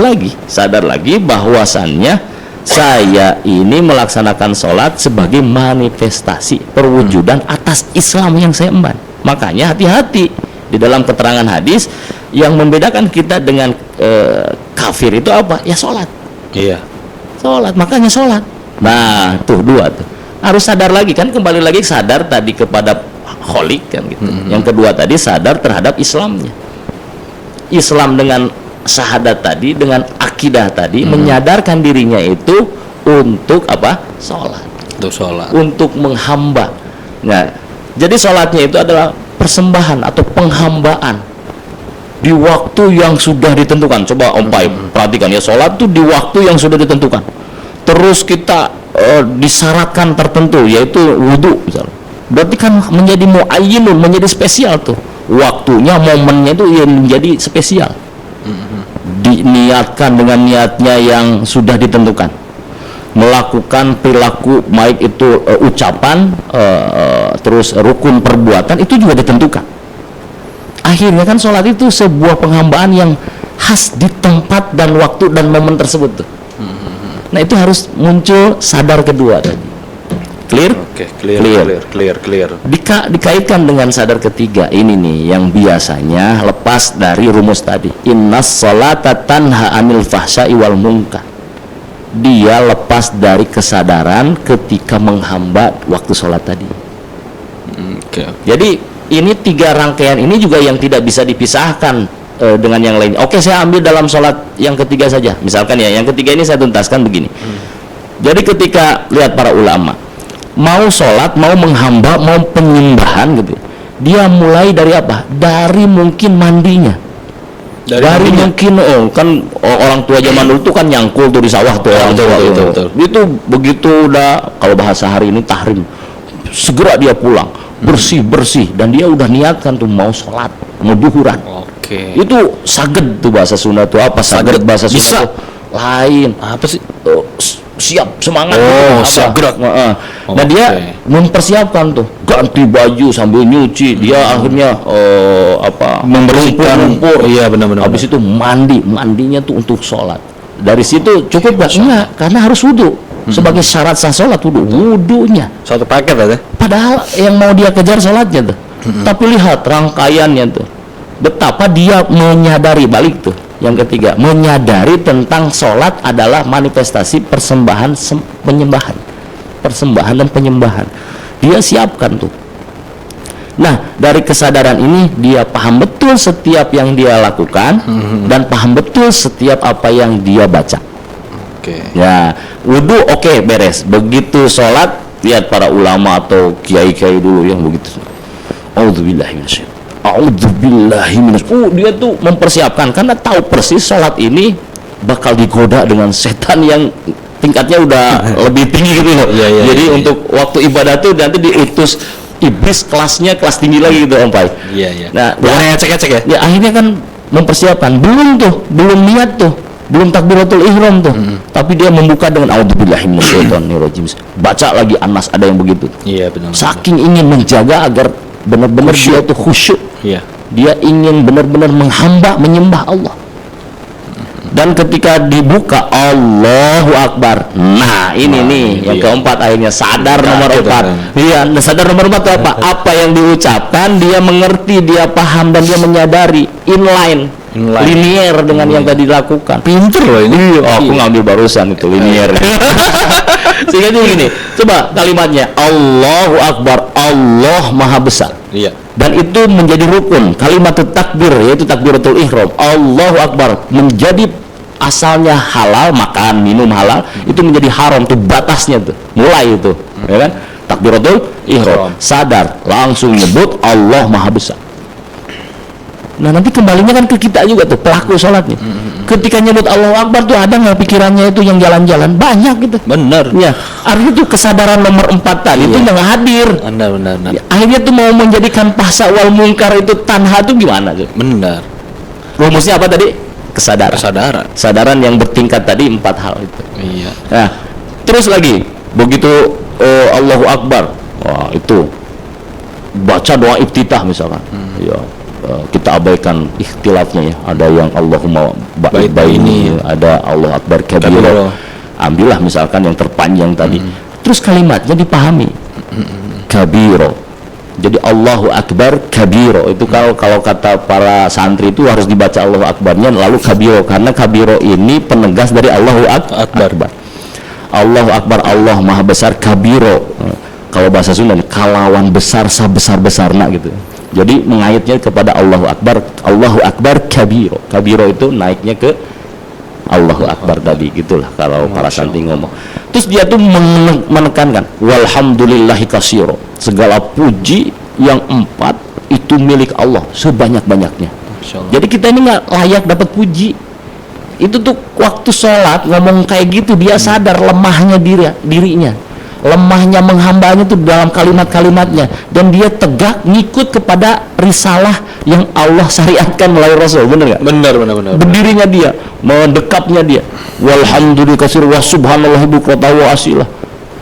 S3: lagi bahwasannya saya ini melaksanakan sholat sebagai manifestasi perwujudan atas Islam yang saya emban. Makanya hati-hati di dalam keterangan hadis yang membedakan kita dengan kafir itu apa? Ya sholat. Sholat, makanya sholat. Nah, tuh dua tuh. Harus sadar lagi kan, kembali lagi sadar tadi kepada kholik kan gitu. Yang kedua tadi sadar terhadap Islamnya. Islam dengan syahadat tadi, dengan akidah tadi, menyadarkan dirinya itu untuk apa? Sholat.
S1: Untuk sholat. Untuk
S3: menghamba. Nah, jadi sholatnya itu adalah persembahan atau penghambaan di waktu yang sudah ditentukan. Coba Om Pai perhatikan ya, sholat itu di waktu yang sudah ditentukan. Terus kita disyaratkan tertentu, yaitu wudhu misalnya. Berarti kan menjadi muayyinun, menjadi spesial tuh. Waktunya, momennya itu yang menjadi spesial. Diniatkan dengan niatnya yang sudah ditentukan. Melakukan perilaku baik itu ucapan, terus rukun perbuatan itu juga ditentukan. Akhirnya kan sholat itu sebuah penghambaan yang khas di tempat dan waktu dan momen tersebut tuh. Nah itu harus muncul sadar kedua tadi. Clear?
S1: Oke, clear.
S3: Dikaitkan dengan sadar ketiga ini nih yang biasanya lepas dari rumus tadi. Innas sholata tanha anil fahsya'i wal munkar. Dia lepas dari kesadaran ketika menghamba waktu sholat tadi. Jadi ini tiga rangkaian ini juga yang tidak bisa dipisahkan dengan yang lain. Oke, saya ambil dalam sholat yang ketiga saja. Misalkan ya, yang ketiga ini saya tuntaskan begini. Jadi ketika lihat para ulama mau sholat, mau menghamba, mau penyembahan gitu, dia mulai dari apa? Dari mungkin mandinya. Dari mungkin kan orang tua zaman dulu tuh kan nyangkul tuh di sawah tuh orang tua itu begitu udah, kalau bahasa hari ini tahrim, segera dia pulang bersih dan dia udah niatkan tuh mau sholat. ngeduhuran.
S1: Oke.
S3: Itu saged tuh bahasa Sunda tuh apa? Saged bahasa Sunda
S1: Bisa.
S3: tuh lain.
S1: Apa sih?
S3: Siap semangat
S1: Oh,
S3: apa?
S1: siap gerak.
S3: Nah, dia
S1: Oke.
S3: mempersiapkan tuh ganti baju sambil nyuci. Dia akhirnya
S1: Membersihkan.
S3: lumpur.
S1: Iya, benar-benar.
S3: Habis itu mandinya tuh untuk sholat. Dari situ cukup nggak? Enggak, karena harus wudhu. Sebagai syarat sah sholat wudhunya.
S1: Satu paket aja.
S3: Padahal yang mau dia kejar sholatnya tuh. Tapi lihat rangkaiannya tuh. Betapa dia menyadari, balik tuh. Yang ketiga, menyadari tentang sholat adalah manifestasi persembahan penyembahan. Persembahan dan penyembahan. Dia siapkan tuh. Nah, dari kesadaran ini dia paham betul setiap yang dia lakukan dan paham betul setiap apa yang dia baca.
S1: Oke.
S3: Ya, wudhu oke, beres. Begitu sholat, lihat para ulama atau kiai-kiai dulu yang begitu. Dia tuh mempersiapkan karena tahu persis sholat ini bakal digoda dengan setan yang tingkatnya udah lebih tinggi gitu loh. Jadi untuk waktu ibadah tuh nanti diutus iblis kelas tinggi lagi gitu Om Pai.
S1: Iya.
S3: Nah,
S1: bukan ngecek-ngecek ya?
S3: Ya akhirnya kan mempersiapkan, belum niat tuh, belum takbiratul ihram tuh, tapi dia membuka dengan a'udzubillahi minasyaitonirrajim. Baca lagi An-Nas, ada yang begitu.
S1: Iya, benar.
S3: Saking ingin menjaga agar benar-benar dia tuh khusyuk.
S1: Iya.
S3: Dia ingin benar-benar menyembah Allah. Dan ketika dibuka Allahu Akbar. Nah, ini nih yang keempat akhirnya sadar nomor 4. Iya, sadar nomor 4 itu apa? Apa yang diucapkan dia mengerti, dia paham dan dia menyadari inline. Linier dengan yang tadi dilakukan.
S1: Pinter loh ini.
S3: Aku ngambil barusan itu linier. Sehingga dia gini, coba kalimatnya Allahu Akbar, Allah Maha Besar.
S1: Iya.
S3: Dan itu menjadi rukun kalimat takbir, yaitu takbiratul ihram. Allahu Akbar menjadi asalnya halal, makan minum halal, itu menjadi haram tuh batasnya tuh. Mulai itu, ya kan? Takbiratul ihram. Sadar, langsung nyebut Allah Maha Besar. Nah, nanti kembalinya kan ke kita juga tuh, pelaku sholatnya. Ketika nyebut Allahu Akbar tuh ada nggak pikirannya itu yang jalan-jalan? Banyak gitu.
S1: Bener.
S3: Ya, artinya tuh kesadaran nomor 4 tadi itu nggak hadir.
S1: Benar.
S3: Ya, akhirnya tuh mau menjadikan fahsya wal munkar itu tanha tuh gimana tuh?
S1: Benar.
S3: Rumusnya apa tadi? Kesadaran. Kesadaran yang bertingkat tadi 4 hal itu.
S1: Iya.
S3: Nah, terus lagi begitu Allahu Akbar, wah itu baca doa iftitah misalkan. Ya, kita abaikan ikhtilafnya ya. Ada yang Allahumma baini, ada Allah Akbar kabiro. Ambillah misalkan yang terpanjang tadi. Terus kalimatnya dipahami. Kabiro. Jadi Allahu Akbar kabiro itu kalau kata para santri itu harus dibaca Allahu Akbarnya lalu kabiro, karena kabiro ini penegas dari Allahu Akbar. Allahu Akbar, Allah Maha Besar, kabiro. Kalau bahasa Sunda kalawan besar sabesar-besarna gitu. Jadi mengaitnya kepada Allahu Akbar kabiro. Kabiro itu naiknya ke Allahu Akbar tadi, gitulah kalau para santri ngomong. Terus dia tuh menekankan walhamdulillahi katsiro. Segala puji yang 4 itu milik Allah sebanyak-banyaknya. Jadi kita ini nggak layak dapat puji. Itu tuh waktu sholat ngomong kayak gitu dia sadar lemahnya dirinya. Lemahnya menghambanya tuh dalam kalimat-kalimatnya, dan dia tegak ngikut kepada risalah yang Allah syariatkan melalui Rasul. Bener nggak?
S1: Benar.
S3: Berdirinya dia, mendekapnya dia. Walhamdulillah kasir wa subhanallah bukrata wa asilah.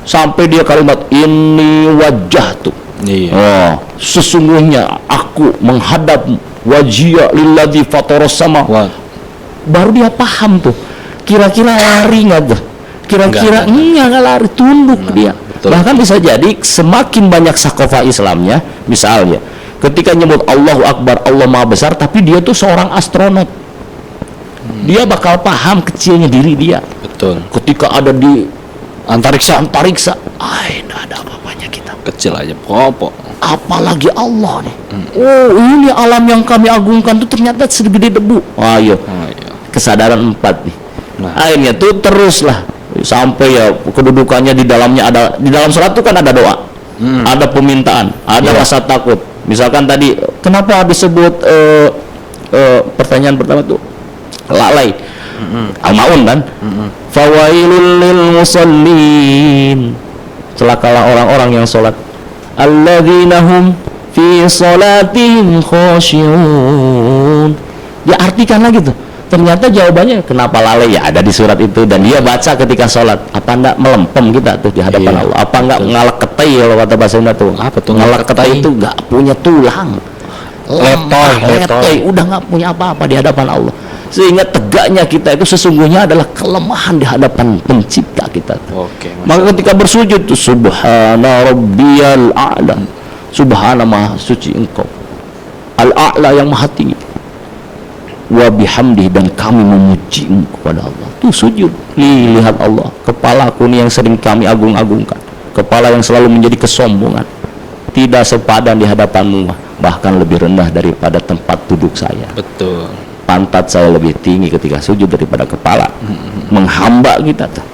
S3: Sampai dia kalimat ini wajah tuh.
S1: Iya.
S3: Sesungguhnya aku menghadap wajhiya lilladzi fataras sama. Baru dia paham tuh. Kira-kira lari nggak tuh? Kira-kira nggak lari, tunduk dia.
S1: Betul.
S3: Bahkan bisa jadi semakin banyak sakofa Islamnya, misalnya ketika nyebut Allahu Akbar, Allah Maha Besar, tapi dia tuh seorang astronot. Dia bakal paham kecilnya diri dia.
S1: Betul.
S3: Ketika ada di
S1: Antariksa.
S3: nggak ada apa-apanya kita.
S1: Kecil aja, popok.
S3: Apalagi Allah nih. Oh, ini alam yang kami agungkan tuh ternyata segede debu. Iya. Kesadaran 4 nih.
S1: Nah.
S3: Akhirnya tuh teruslah sampai ya kedudukannya di dalamnya ada, di dalam sholat tuh kan ada doa, ada pemintaan, ada rasa takut. Misalkan tadi kenapa disebut pertanyaan pertama tuh lalai, Al-Maun kan, fawailul lil musallin, celakalah orang-orang yang sholat, alladzina hum fi salatihim khashi'un. Dia artikan lagi tuh. Ternyata jawabannya kenapa lalai, ya ada di surat itu, dan dia baca ketika sholat. Apa enggak melempem kita tuh di hadapan Allah? Apa enggak ngalak ketei kalau kata bahasa Sunda tuh?
S1: Apa tuh
S3: ngalak ketei itu enggak punya tulang, letoy, udah enggak punya apa-apa di hadapan Allah. Sehingga tegaknya kita itu sesungguhnya adalah kelemahan di hadapan pencipta kita.
S1: Oke.
S3: Maka ketika bersujud tuh subhana rabbiyal a'la, subhana maha suci engkau, al-a'la yang maha tinggi, wa bihamdi, dan kami memuji kepada Allah. Tuh sujud, lihat Allah, kepalaku ini yang sering kami agung-agungkan, kepala yang selalu menjadi kesombongan, tidak sepadan di hadapanmu, bahkan lebih rendah daripada tempat duduk saya.
S1: Betul.
S3: Pantat saya lebih tinggi ketika sujud daripada kepala. Menghamba kita tuh.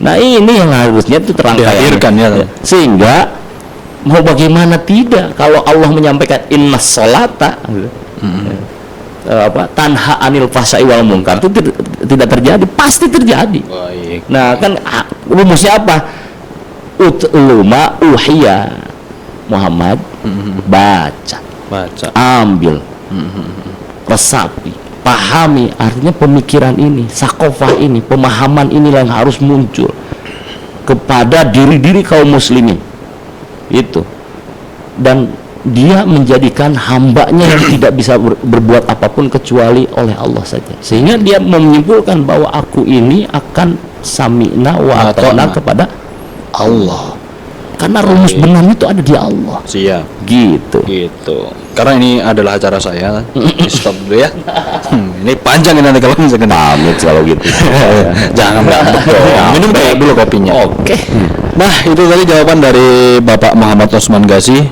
S3: Nah ini yang harusnya itu
S1: dihadirkan ya.
S3: Sehingga mau bagaimana tidak, kalau Allah menyampaikan inna sholata tanha anil fahsya'i wal munkar, itu tidak terjadi, pasti terjadi.
S1: Baik.
S3: Nah kan rumusnya apa? Utluma uhiya Muhammad, baca, ambil, resapi, pahami, artinya pemikiran ini, sakofah ini, pemahaman inilah yang harus muncul kepada diri-diri kaum muslimin itu, dan dia menjadikan hambanya yang tidak bisa berbuat apapun kecuali oleh Allah saja, sehingga dia menyimpulkan bahwa aku ini akan sami'na wa ata'na kepada Allah, karena rumus benar itu ada di Allah.
S1: Siap.
S3: Gitu.
S1: Karena ini adalah acara saya. Stop dulu ya. Ini panjang ini nanti kalau misalkan.
S3: Pamit kalau gitu.
S1: Jangan berantem dong. Minum dulu kopinya.
S3: Oke.
S1: Nah, itu tadi jawaban dari Bapak Muhammad Osman Gazi.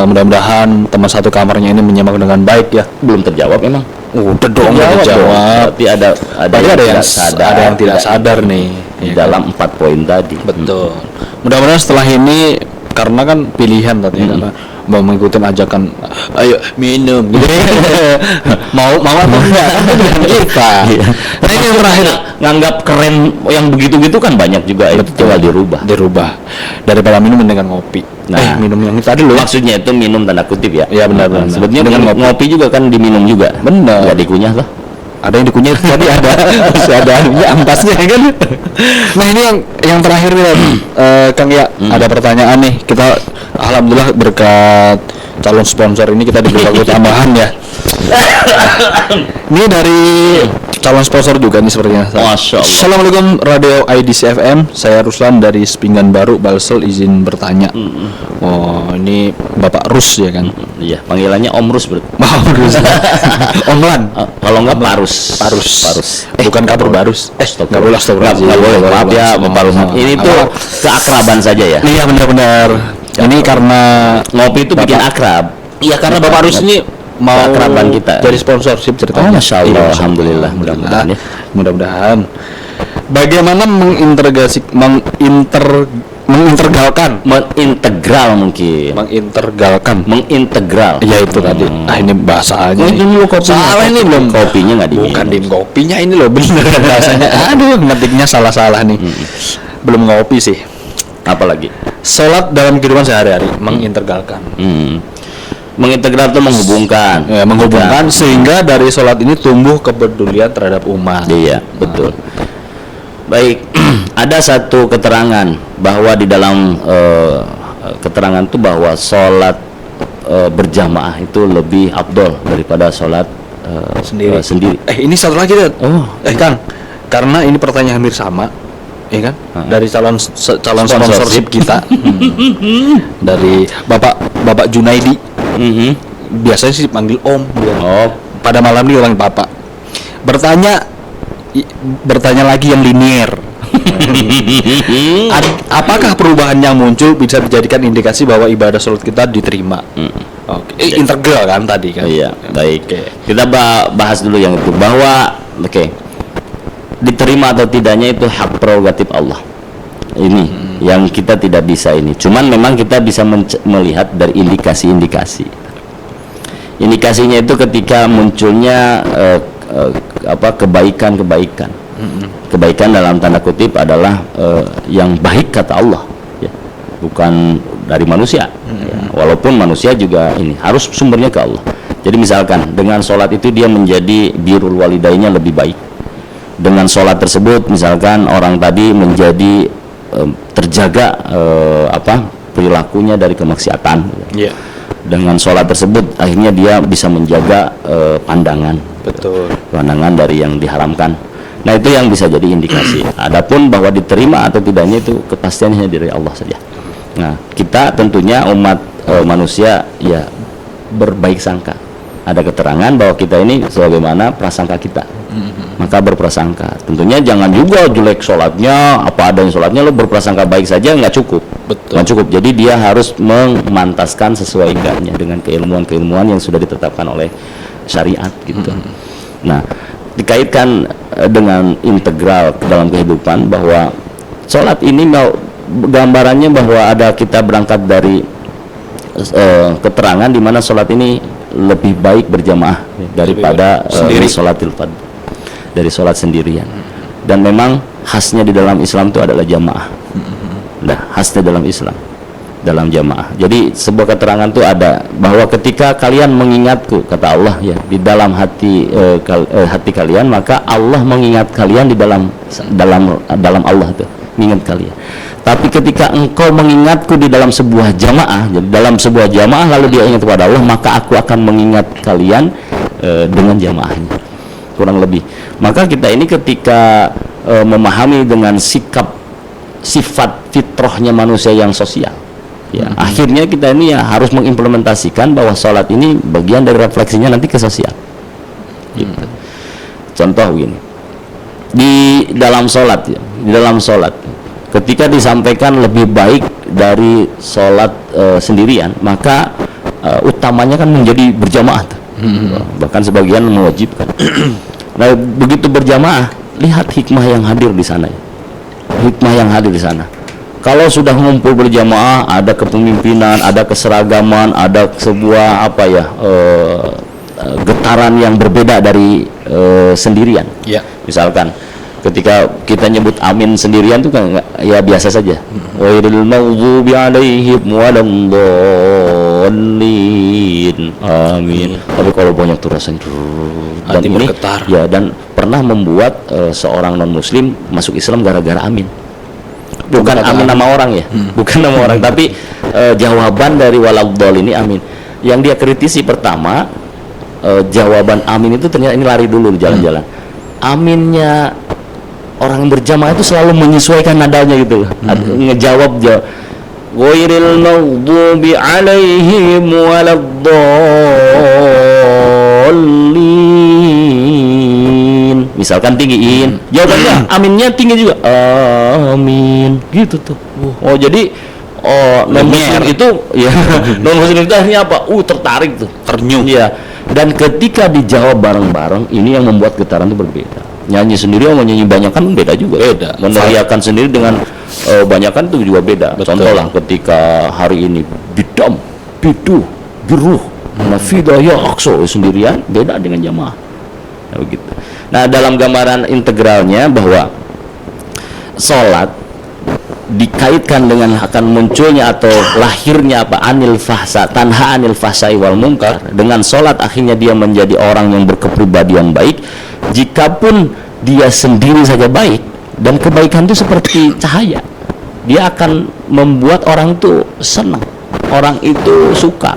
S1: Mudah-mudahan teman satu kamarnya ini menyimak dengan baik ya.
S3: Belum terjawab emang.
S1: Udah dong, terjawab.
S3: Berarti ada
S1: yang tidak sadar nih
S3: di dalam 4 poin tadi.
S1: Betul. Mudah-mudahan setelah ini, karena kan pilihan tadi karena mau mengikuti ajakan ayo minum gitu. mau apa enggak kan pilihan kita. Nah ini yang terakhir,
S3: nganggap keren yang begitu-gitu kan banyak juga itu tinggal dirubah
S1: daripada minum dengan ngopi. Nah, minum yang tadi loh.
S3: Maksudnya itu minum tanda kutip ya.
S1: Iya benar.
S3: Sebetulnya dengan ngopi juga kan diminum juga.
S1: Benar.
S3: Enggak dikunyah loh.
S1: Ada yang dikunyah tadi ada. Masih ada ampasnya kan. Nah, ini yang terakhir nih Kang ya, ada pertanyaan nih. Kita alhamdulillah berkat calon sponsor ini kita diberi waktu tambahan ya. Ini dari calon sponsor juga nih sepertinya.
S3: Masya Allah.
S1: Assalamualaikum Radio IDC FM. Saya Ruslan dari Sepinggan Baru, Balsel, izin bertanya. Oh, ini Bapak Rus ya kan?
S3: Iya, panggilannya Om Rus berarti.
S1: Om Rus. Om Lan.
S3: Kalau enggak Parus.
S1: Bukan Kapur Barus. Enggak boleh.
S3: Maaf ya, Bapak Rus. Ini tuh keakraban saja ya.
S1: Iya benar-benar. Ini karena
S3: ngopi itu bikin akrab.
S1: Iya, karena Bapak Rus ini mau
S3: keakraban kita
S1: jadi sponsorship ceritanya.
S3: Oh, Masya Allah, alhamdulillah, mudah-mudahan ya.
S1: Mudah-mudahan. Bagaimana mengintegral ya itu tadi. Ini bahasa aja.
S3: Ini lu kopinya.
S1: Salah ini belum.
S3: Kopinya nggak diminum.
S1: Bukan dim kopinya ini loh bener bahasanya. Aduh, ngetiknya salah-salah nih. Belum ngopi sih.
S3: Apalagi
S1: sholat dalam kehidupan sehari-hari mengintegralkan.
S3: Mengintegral itu menghubungkan.
S1: Ya, menghubungkan sehingga dari sholat ini tumbuh kepedulian terhadap umat.
S3: Iya, betul. Baik, ada satu keterangan bahwa di dalam keterangan itu bahwa sholat berjamaah itu lebih afdol daripada sholat sendiri.
S1: Ini satu lagi deh. Kang, karena ini pertanyaan hampir sama, ya kan? Dari calon sponsorship kita, dari Bapak Junaidi. Biasanya sih panggil Om. Pada malam ini orang Bapak bertanya lagi yang linier. Apakah perubahan yang muncul bisa dijadikan indikasi bahwa ibadah sholat kita diterima? Integral kan tadi kan?
S3: Iya, baik. Kita bahas dulu yang itu, bahwa diterima atau tidaknya itu hak prerogatif Allah. Ini yang kita tidak bisa ini. Cuman memang kita bisa melihat dari indikasi-indikasi. Indikasinya itu ketika munculnya kebaikan. Kebaikan dalam tanda kutip adalah yang baik kata Allah. Ya. bukan dari manusia. Ya, walaupun manusia juga ini harus sumbernya ke Allah. Jadi misalkan dengan sholat itu dia menjadi birrul walidainya lebih baik. Dengan sholat tersebut misalkan orang tadi menjadi terjaga perilakunya dari kemaksiatan.
S1: Yeah.
S3: Dengan sholat tersebut akhirnya dia bisa menjaga pandangan.
S1: Betul.
S3: Pandangan dari yang diharamkan. Nah itu yang bisa jadi indikasi. Adapun bahwa diterima atau tidaknya itu kepastiannya dari Allah saja. Nah kita tentunya umat manusia ya berbaik sangka. Ada keterangan bahwa kita ini sebagaimana prasangka kita. Maka berprasangka. Tentunya jangan juga jelek sholatnya, apa adanya sholatnya, lo berprasangka baik saja nggak cukup.
S1: Betul.
S3: Nggak cukup. Jadi dia harus memantaskan sesuai enggaknya dengan keilmuan-keilmuan yang sudah ditetapkan oleh syariat gitu. Nah, dikaitkan dengan integral dalam kehidupan bahwa sholat ini gambarannya bahwa ada kita berangkat dari keterangan di mana sholat ini lebih baik berjamaah daripada sholatil fard, dari sholat sendirian. Dan memang khasnya di dalam Islam itu adalah jamaah. Nah, khasnya dalam Islam dalam jamaah. Jadi sebuah keterangan itu ada bahwa ketika kalian mengingatku, kata Allah ya, di dalam hati kalian, maka Allah mengingat kalian di dalam Allah itu, mengingat kalian. Tapi ketika engkau mengingatku di dalam sebuah jamaah, jadi dalam sebuah jamaah lalu dia ingat kepada Allah, maka aku akan mengingat kalian dengan jamaahnya. Kurang lebih. Maka kita ini ketika memahami dengan sifat fitrahnya manusia yang sosial, ya, akhirnya kita ini ya harus mengimplementasikan bahwa sholat ini bagian dari refleksinya nanti ke sosial. Gitu. Contoh begini, di dalam sholat ketika disampaikan lebih baik dari sholat sendirian, maka utamanya kan menjadi berjamaah. Bahkan sebagian mewajibkan. Nah, begitu berjamaah, lihat hikmah yang hadir di sana. Hikmah yang hadir di sana. Kalau sudah ngumpul berjamaah, ada kepemimpinan, ada keseragaman, ada sebuah getaran yang berbeda dari sendirian. Yeah. Misalkan ketika kita nyebut amin sendirian itu kan ya biasa saja. Wairil maghdubi alaihim waladdallin. Amin. Tapi kalau banyak tuh rasanya dan ini bergetar. Ya, dan pernah membuat seorang non muslim masuk Islam gara-gara amin. Bukan amin nama orang ya. Bukan nama orang, tapi jawaban dari waladdallin ini amin. Yang dia kritisi pertama, jawaban amin itu ternyata ini lari dulu di jalan-jalan. Aminnya orang yang berjamaah itu selalu menyesuaikan nadanya gitu loh. Ngejawab ghairil maghdubi alaihim waladdallin. Misalkan tinggiin, jawabannya aminnya tinggi juga. Amin. Gitu tuh. Oh, jadi non muslim itu ya non muslim itu akhirnya apa? Tertarik tuh. Ternyuh. Iya. Dan ketika dijawab bareng-bareng, ini yang membuat getaran itu berbeda. Nyanyi sendiri sama nyanyi banyakan beda juga. Beda. Meneriakan sendiri dengan banyakan itu juga beda. Betul. Contoh lah ketika hari ini bidam, bidu, biruh, nafidah ya akso sendirian beda dengan jamaah. Nah, begitu. Nah, dalam gambaran integralnya bahwa sholat dikaitkan dengan akan munculnya atau lahirnya tanha anil fahsai wal munkar. Dengan sholat akhirnya dia menjadi orang yang berkepribadian baik. Jikapun dia sendiri saja baik, dan kebaikan itu seperti cahaya, dia akan membuat orang itu senang, orang itu suka.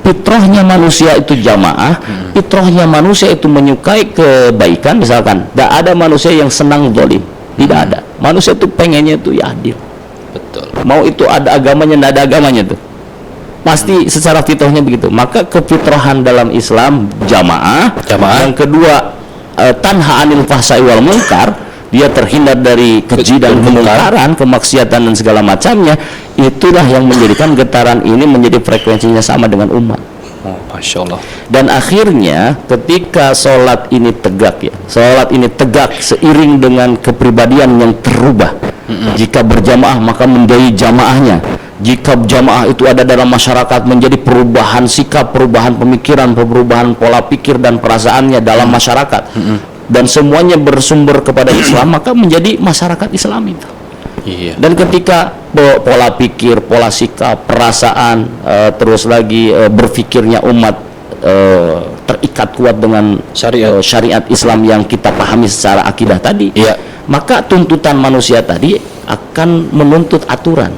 S3: Fitrahnya manusia itu jamaah, fitrahnya manusia itu menyukai kebaikan. Misalkan tidak ada manusia yang senang zalim, tidak ada. Manusia itu pengennya itu ya adil. Betul. Mau itu ada agamanya, tidak ada agamanya tuh, pasti secara fitrahnya begitu. Maka kefitrahan dalam Islam jamaah. Yang kedua, tanha anil fahsai wal munkar, dia terhindar dari keji dan kemungkaran, kemaksiatan dan segala macamnya. Itulah yang menjadikan getaran ini menjadi frekuensinya sama dengan umat. Masya Allah. Dan akhirnya ketika sholat ini tegak ya, sholat ini tegak seiring dengan kepribadian yang terubah. Jika berjamaah maka menjadi jamaahnya. Jika jamaah itu ada dalam masyarakat menjadi perubahan sikap, perubahan pemikiran, perubahan pola pikir dan perasaannya dalam masyarakat, dan semuanya bersumber kepada Islam, maka menjadi masyarakat Islam itu.
S1: Iya.
S3: Dan ketika pola pikir, pola sikap, perasaan, terus lagi berpikirnya umat terikat kuat dengan syariat Islam yang kita pahami secara akidah tadi,
S1: Iya.
S3: maka tuntutan manusia tadi akan menuntut aturan.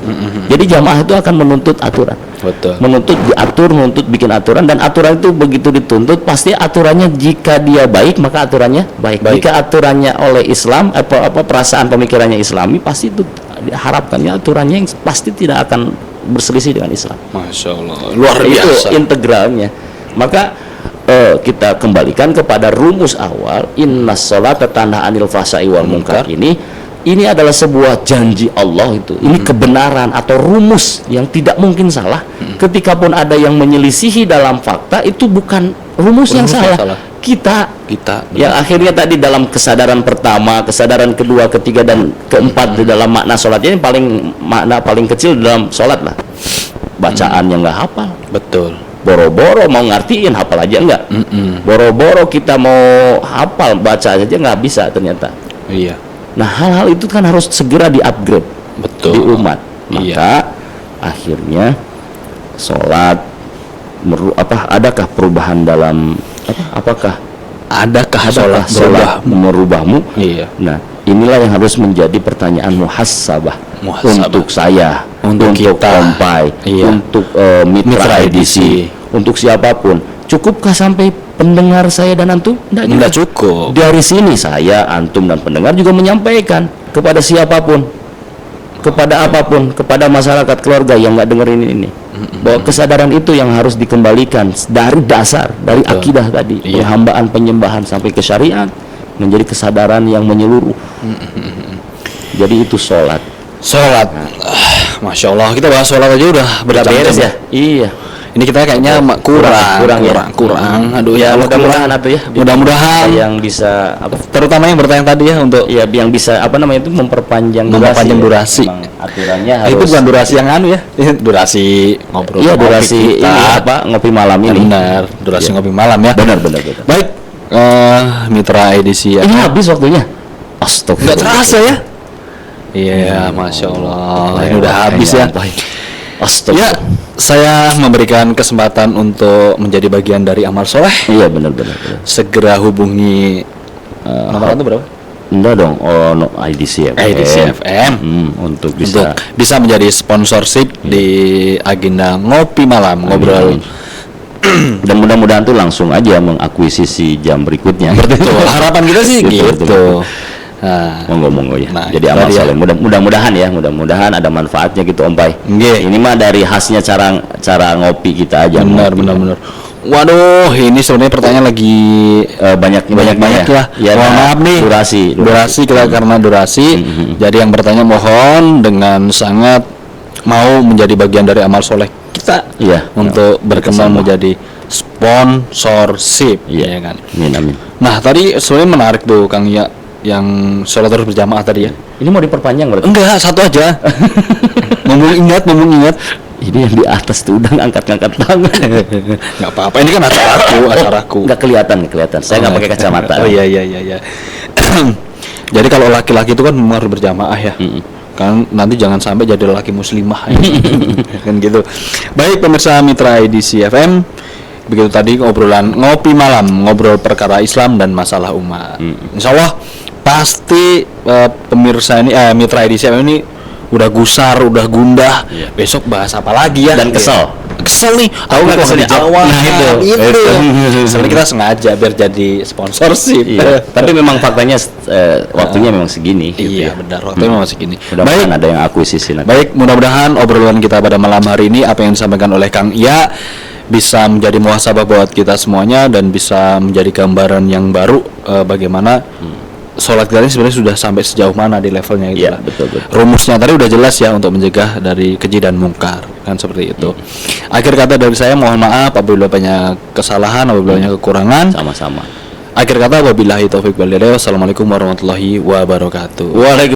S3: Jadi jamaah itu akan menuntut aturan.
S1: Betul.
S3: Menuntut diatur, menuntut bikin aturan, dan aturan itu begitu dituntut pasti aturannya, jika dia baik maka aturannya baik. Jika aturannya oleh Islam, apa perasaan pemikirannya Islami, pasti itu diharapkannya aturannya yang pasti tidak akan berselisih dengan Islam.
S1: Masya Allah, luar
S3: Itu
S1: biasa.
S3: integralnya. Maka kita kembalikan kepada rumus awal, innas sholata tanha anil fahsya'i wal munkar. Ini adalah sebuah janji Allah itu. Ini kebenaran atau rumus yang tidak mungkin salah. Ketika pun ada yang menyelisihi dalam fakta, itu bukan rumus yang salah. Kita yang akhirnya tadi dalam kesadaran pertama, kesadaran kedua, ketiga, dan keempat di dalam makna sholatnya, ini makna paling kecil dalam sholat lah. Bacaan yang nggak hafal.
S1: Betul.
S3: Boro-boro mau ngertiin, hafal aja enggak. Boro-boro kita mau hafal, baca aja nggak bisa ternyata.
S1: Iya.
S3: Nah, hal-hal itu kan harus segera di-upgrade.
S1: Betul.
S3: Di umat. Maka akhirnya sholat adakah perubahan dalam apakah
S1: adakah
S3: sholat merubahmu?
S1: Iya.
S3: Nah, inilah yang harus menjadi pertanyaan muhasabah untuk saya, untuk
S1: kita,
S3: Kompai, untuk mitra edisi, untuk siapapun. Cukupkah sampai pendengar saya dan antum?
S1: Tidak cukup.
S3: Dari sini saya, antum, dan pendengar juga menyampaikan kepada siapapun, kepada apapun, kepada masyarakat, keluarga yang nggak dengerin ini, bahwa kesadaran itu yang harus dikembalikan dari dasar, dari akidah tadi, penghambaan, penyembahan sampai ke syariat, menjadi kesadaran yang menyeluruh. Jadi itu sholat.
S1: Masya Allah, kita bahas sholat aja udah
S3: beres ya. Iya.
S1: Ini kita kayaknya kurang. Aduh ya,
S3: mudah-mudahan
S1: mudah-mudahan
S3: yang bisa
S1: terutama yang bertanya tadi ya, untuk
S3: yang bisa itu memperpanjang
S1: durasi.
S3: Aturannya harus.
S1: Itu bukan durasi yang ya. Durasi ngobrol.
S3: Iya, durasi ngopi malam ini.
S1: Benar, durasi ngopi malam ya.
S3: Benar.
S1: Baik, mitra edisi ya.
S3: Ini habis waktunya. Astagfirullah.
S1: Nggak terasa ya. Iya, Masya Allah. Ini udah habis ya. Ya, saya memberikan kesempatan untuk menjadi bagian dari amal soleh.
S3: Iya, benar.
S1: Segera hubungi nomor itu berapa?
S3: Enggak dong, IDC
S1: FM.
S3: Untuk
S1: bisa menjadi sponsorship di agenda ngopi malam, ngobrol.
S3: Dan mudah-mudahan tuh langsung aja mengakuisisi jam berikutnya.
S1: Betul. Harapan kita sih gitu.
S3: Nah, monggo ya.
S1: Nah,
S3: jadi amal soleh. Mudah-mudahan ada manfaatnya gitu, Om Pai.
S1: Ini
S3: mah dari khasnya cara ngopi kita aja.
S1: Benar. Waduh, ini sebenarnya pertanyaan lagi banyak lah.
S3: Ya,
S1: mohon maaf nih. Durasi kita karena durasi. Jadi yang bertanya mohon dengan sangat mau menjadi bagian dari amal soleh kita. Untuk berkembang menjadi sponsorship.
S3: Iya kan. Amin.
S1: Nah, tadi sebenarnya menarik tuh Kang Ya, yang sholat terus berjamaah tadi ya.
S3: Ini mau diperpanjang berarti?
S1: Enggak, satu aja. Ngomong ingat.
S3: Ini yang di atas tuh udah angkat tangan.
S1: Nggak apa-apa, ini kan acaraku.
S3: Nggak kelihatan. Saya nggak pakai kacamata.
S1: Oh iya. Jadi kalau laki-laki itu kan harus berjamaah ya. Kan nanti jangan sampai jadi laki muslimah ya. Kan gitu. Baik pemirsa mitra edisi FM, begitu tadi obrolan ngopi malam, ngobrol perkara Islam dan masalah umat. Insya Allah pasti pemirsa ini mitra edisi FM ini udah gusar, udah gundah. Besok bahas apa lagi ya?
S3: Dan kesel
S1: nih. Tahu nggak kesel di awal? Nah itu. Sebenarnya kita sengaja biar jadi sponsorship.
S3: Tapi memang faktanya waktunya memang segini.
S1: Iya benar, waktunya memang segini.
S3: Mudah-mudahan ada yang akuisisi.
S1: Baik, mudah-mudahan obrolan kita pada malam hari ini, apa yang disampaikan oleh Kang Iya, bisa menjadi muhasabah buat kita semuanya dan bisa menjadi gambaran yang baru bagaimana sholat kita ini sebenarnya sudah sampai sejauh mana di levelnya gitu.
S3: Betul.
S1: Rumusnya tadi udah jelas ya untuk mencegah dari keji dan mungkar kan seperti itu. Akhir kata dari saya, mohon maaf apabila banyak kesalahan, apabila banyak kekurangan.
S3: Sama-sama.
S1: Akhir kata wabillahi taufiq wal hidayah. Wassalamualaikum warahmatullahi wabarakatuh.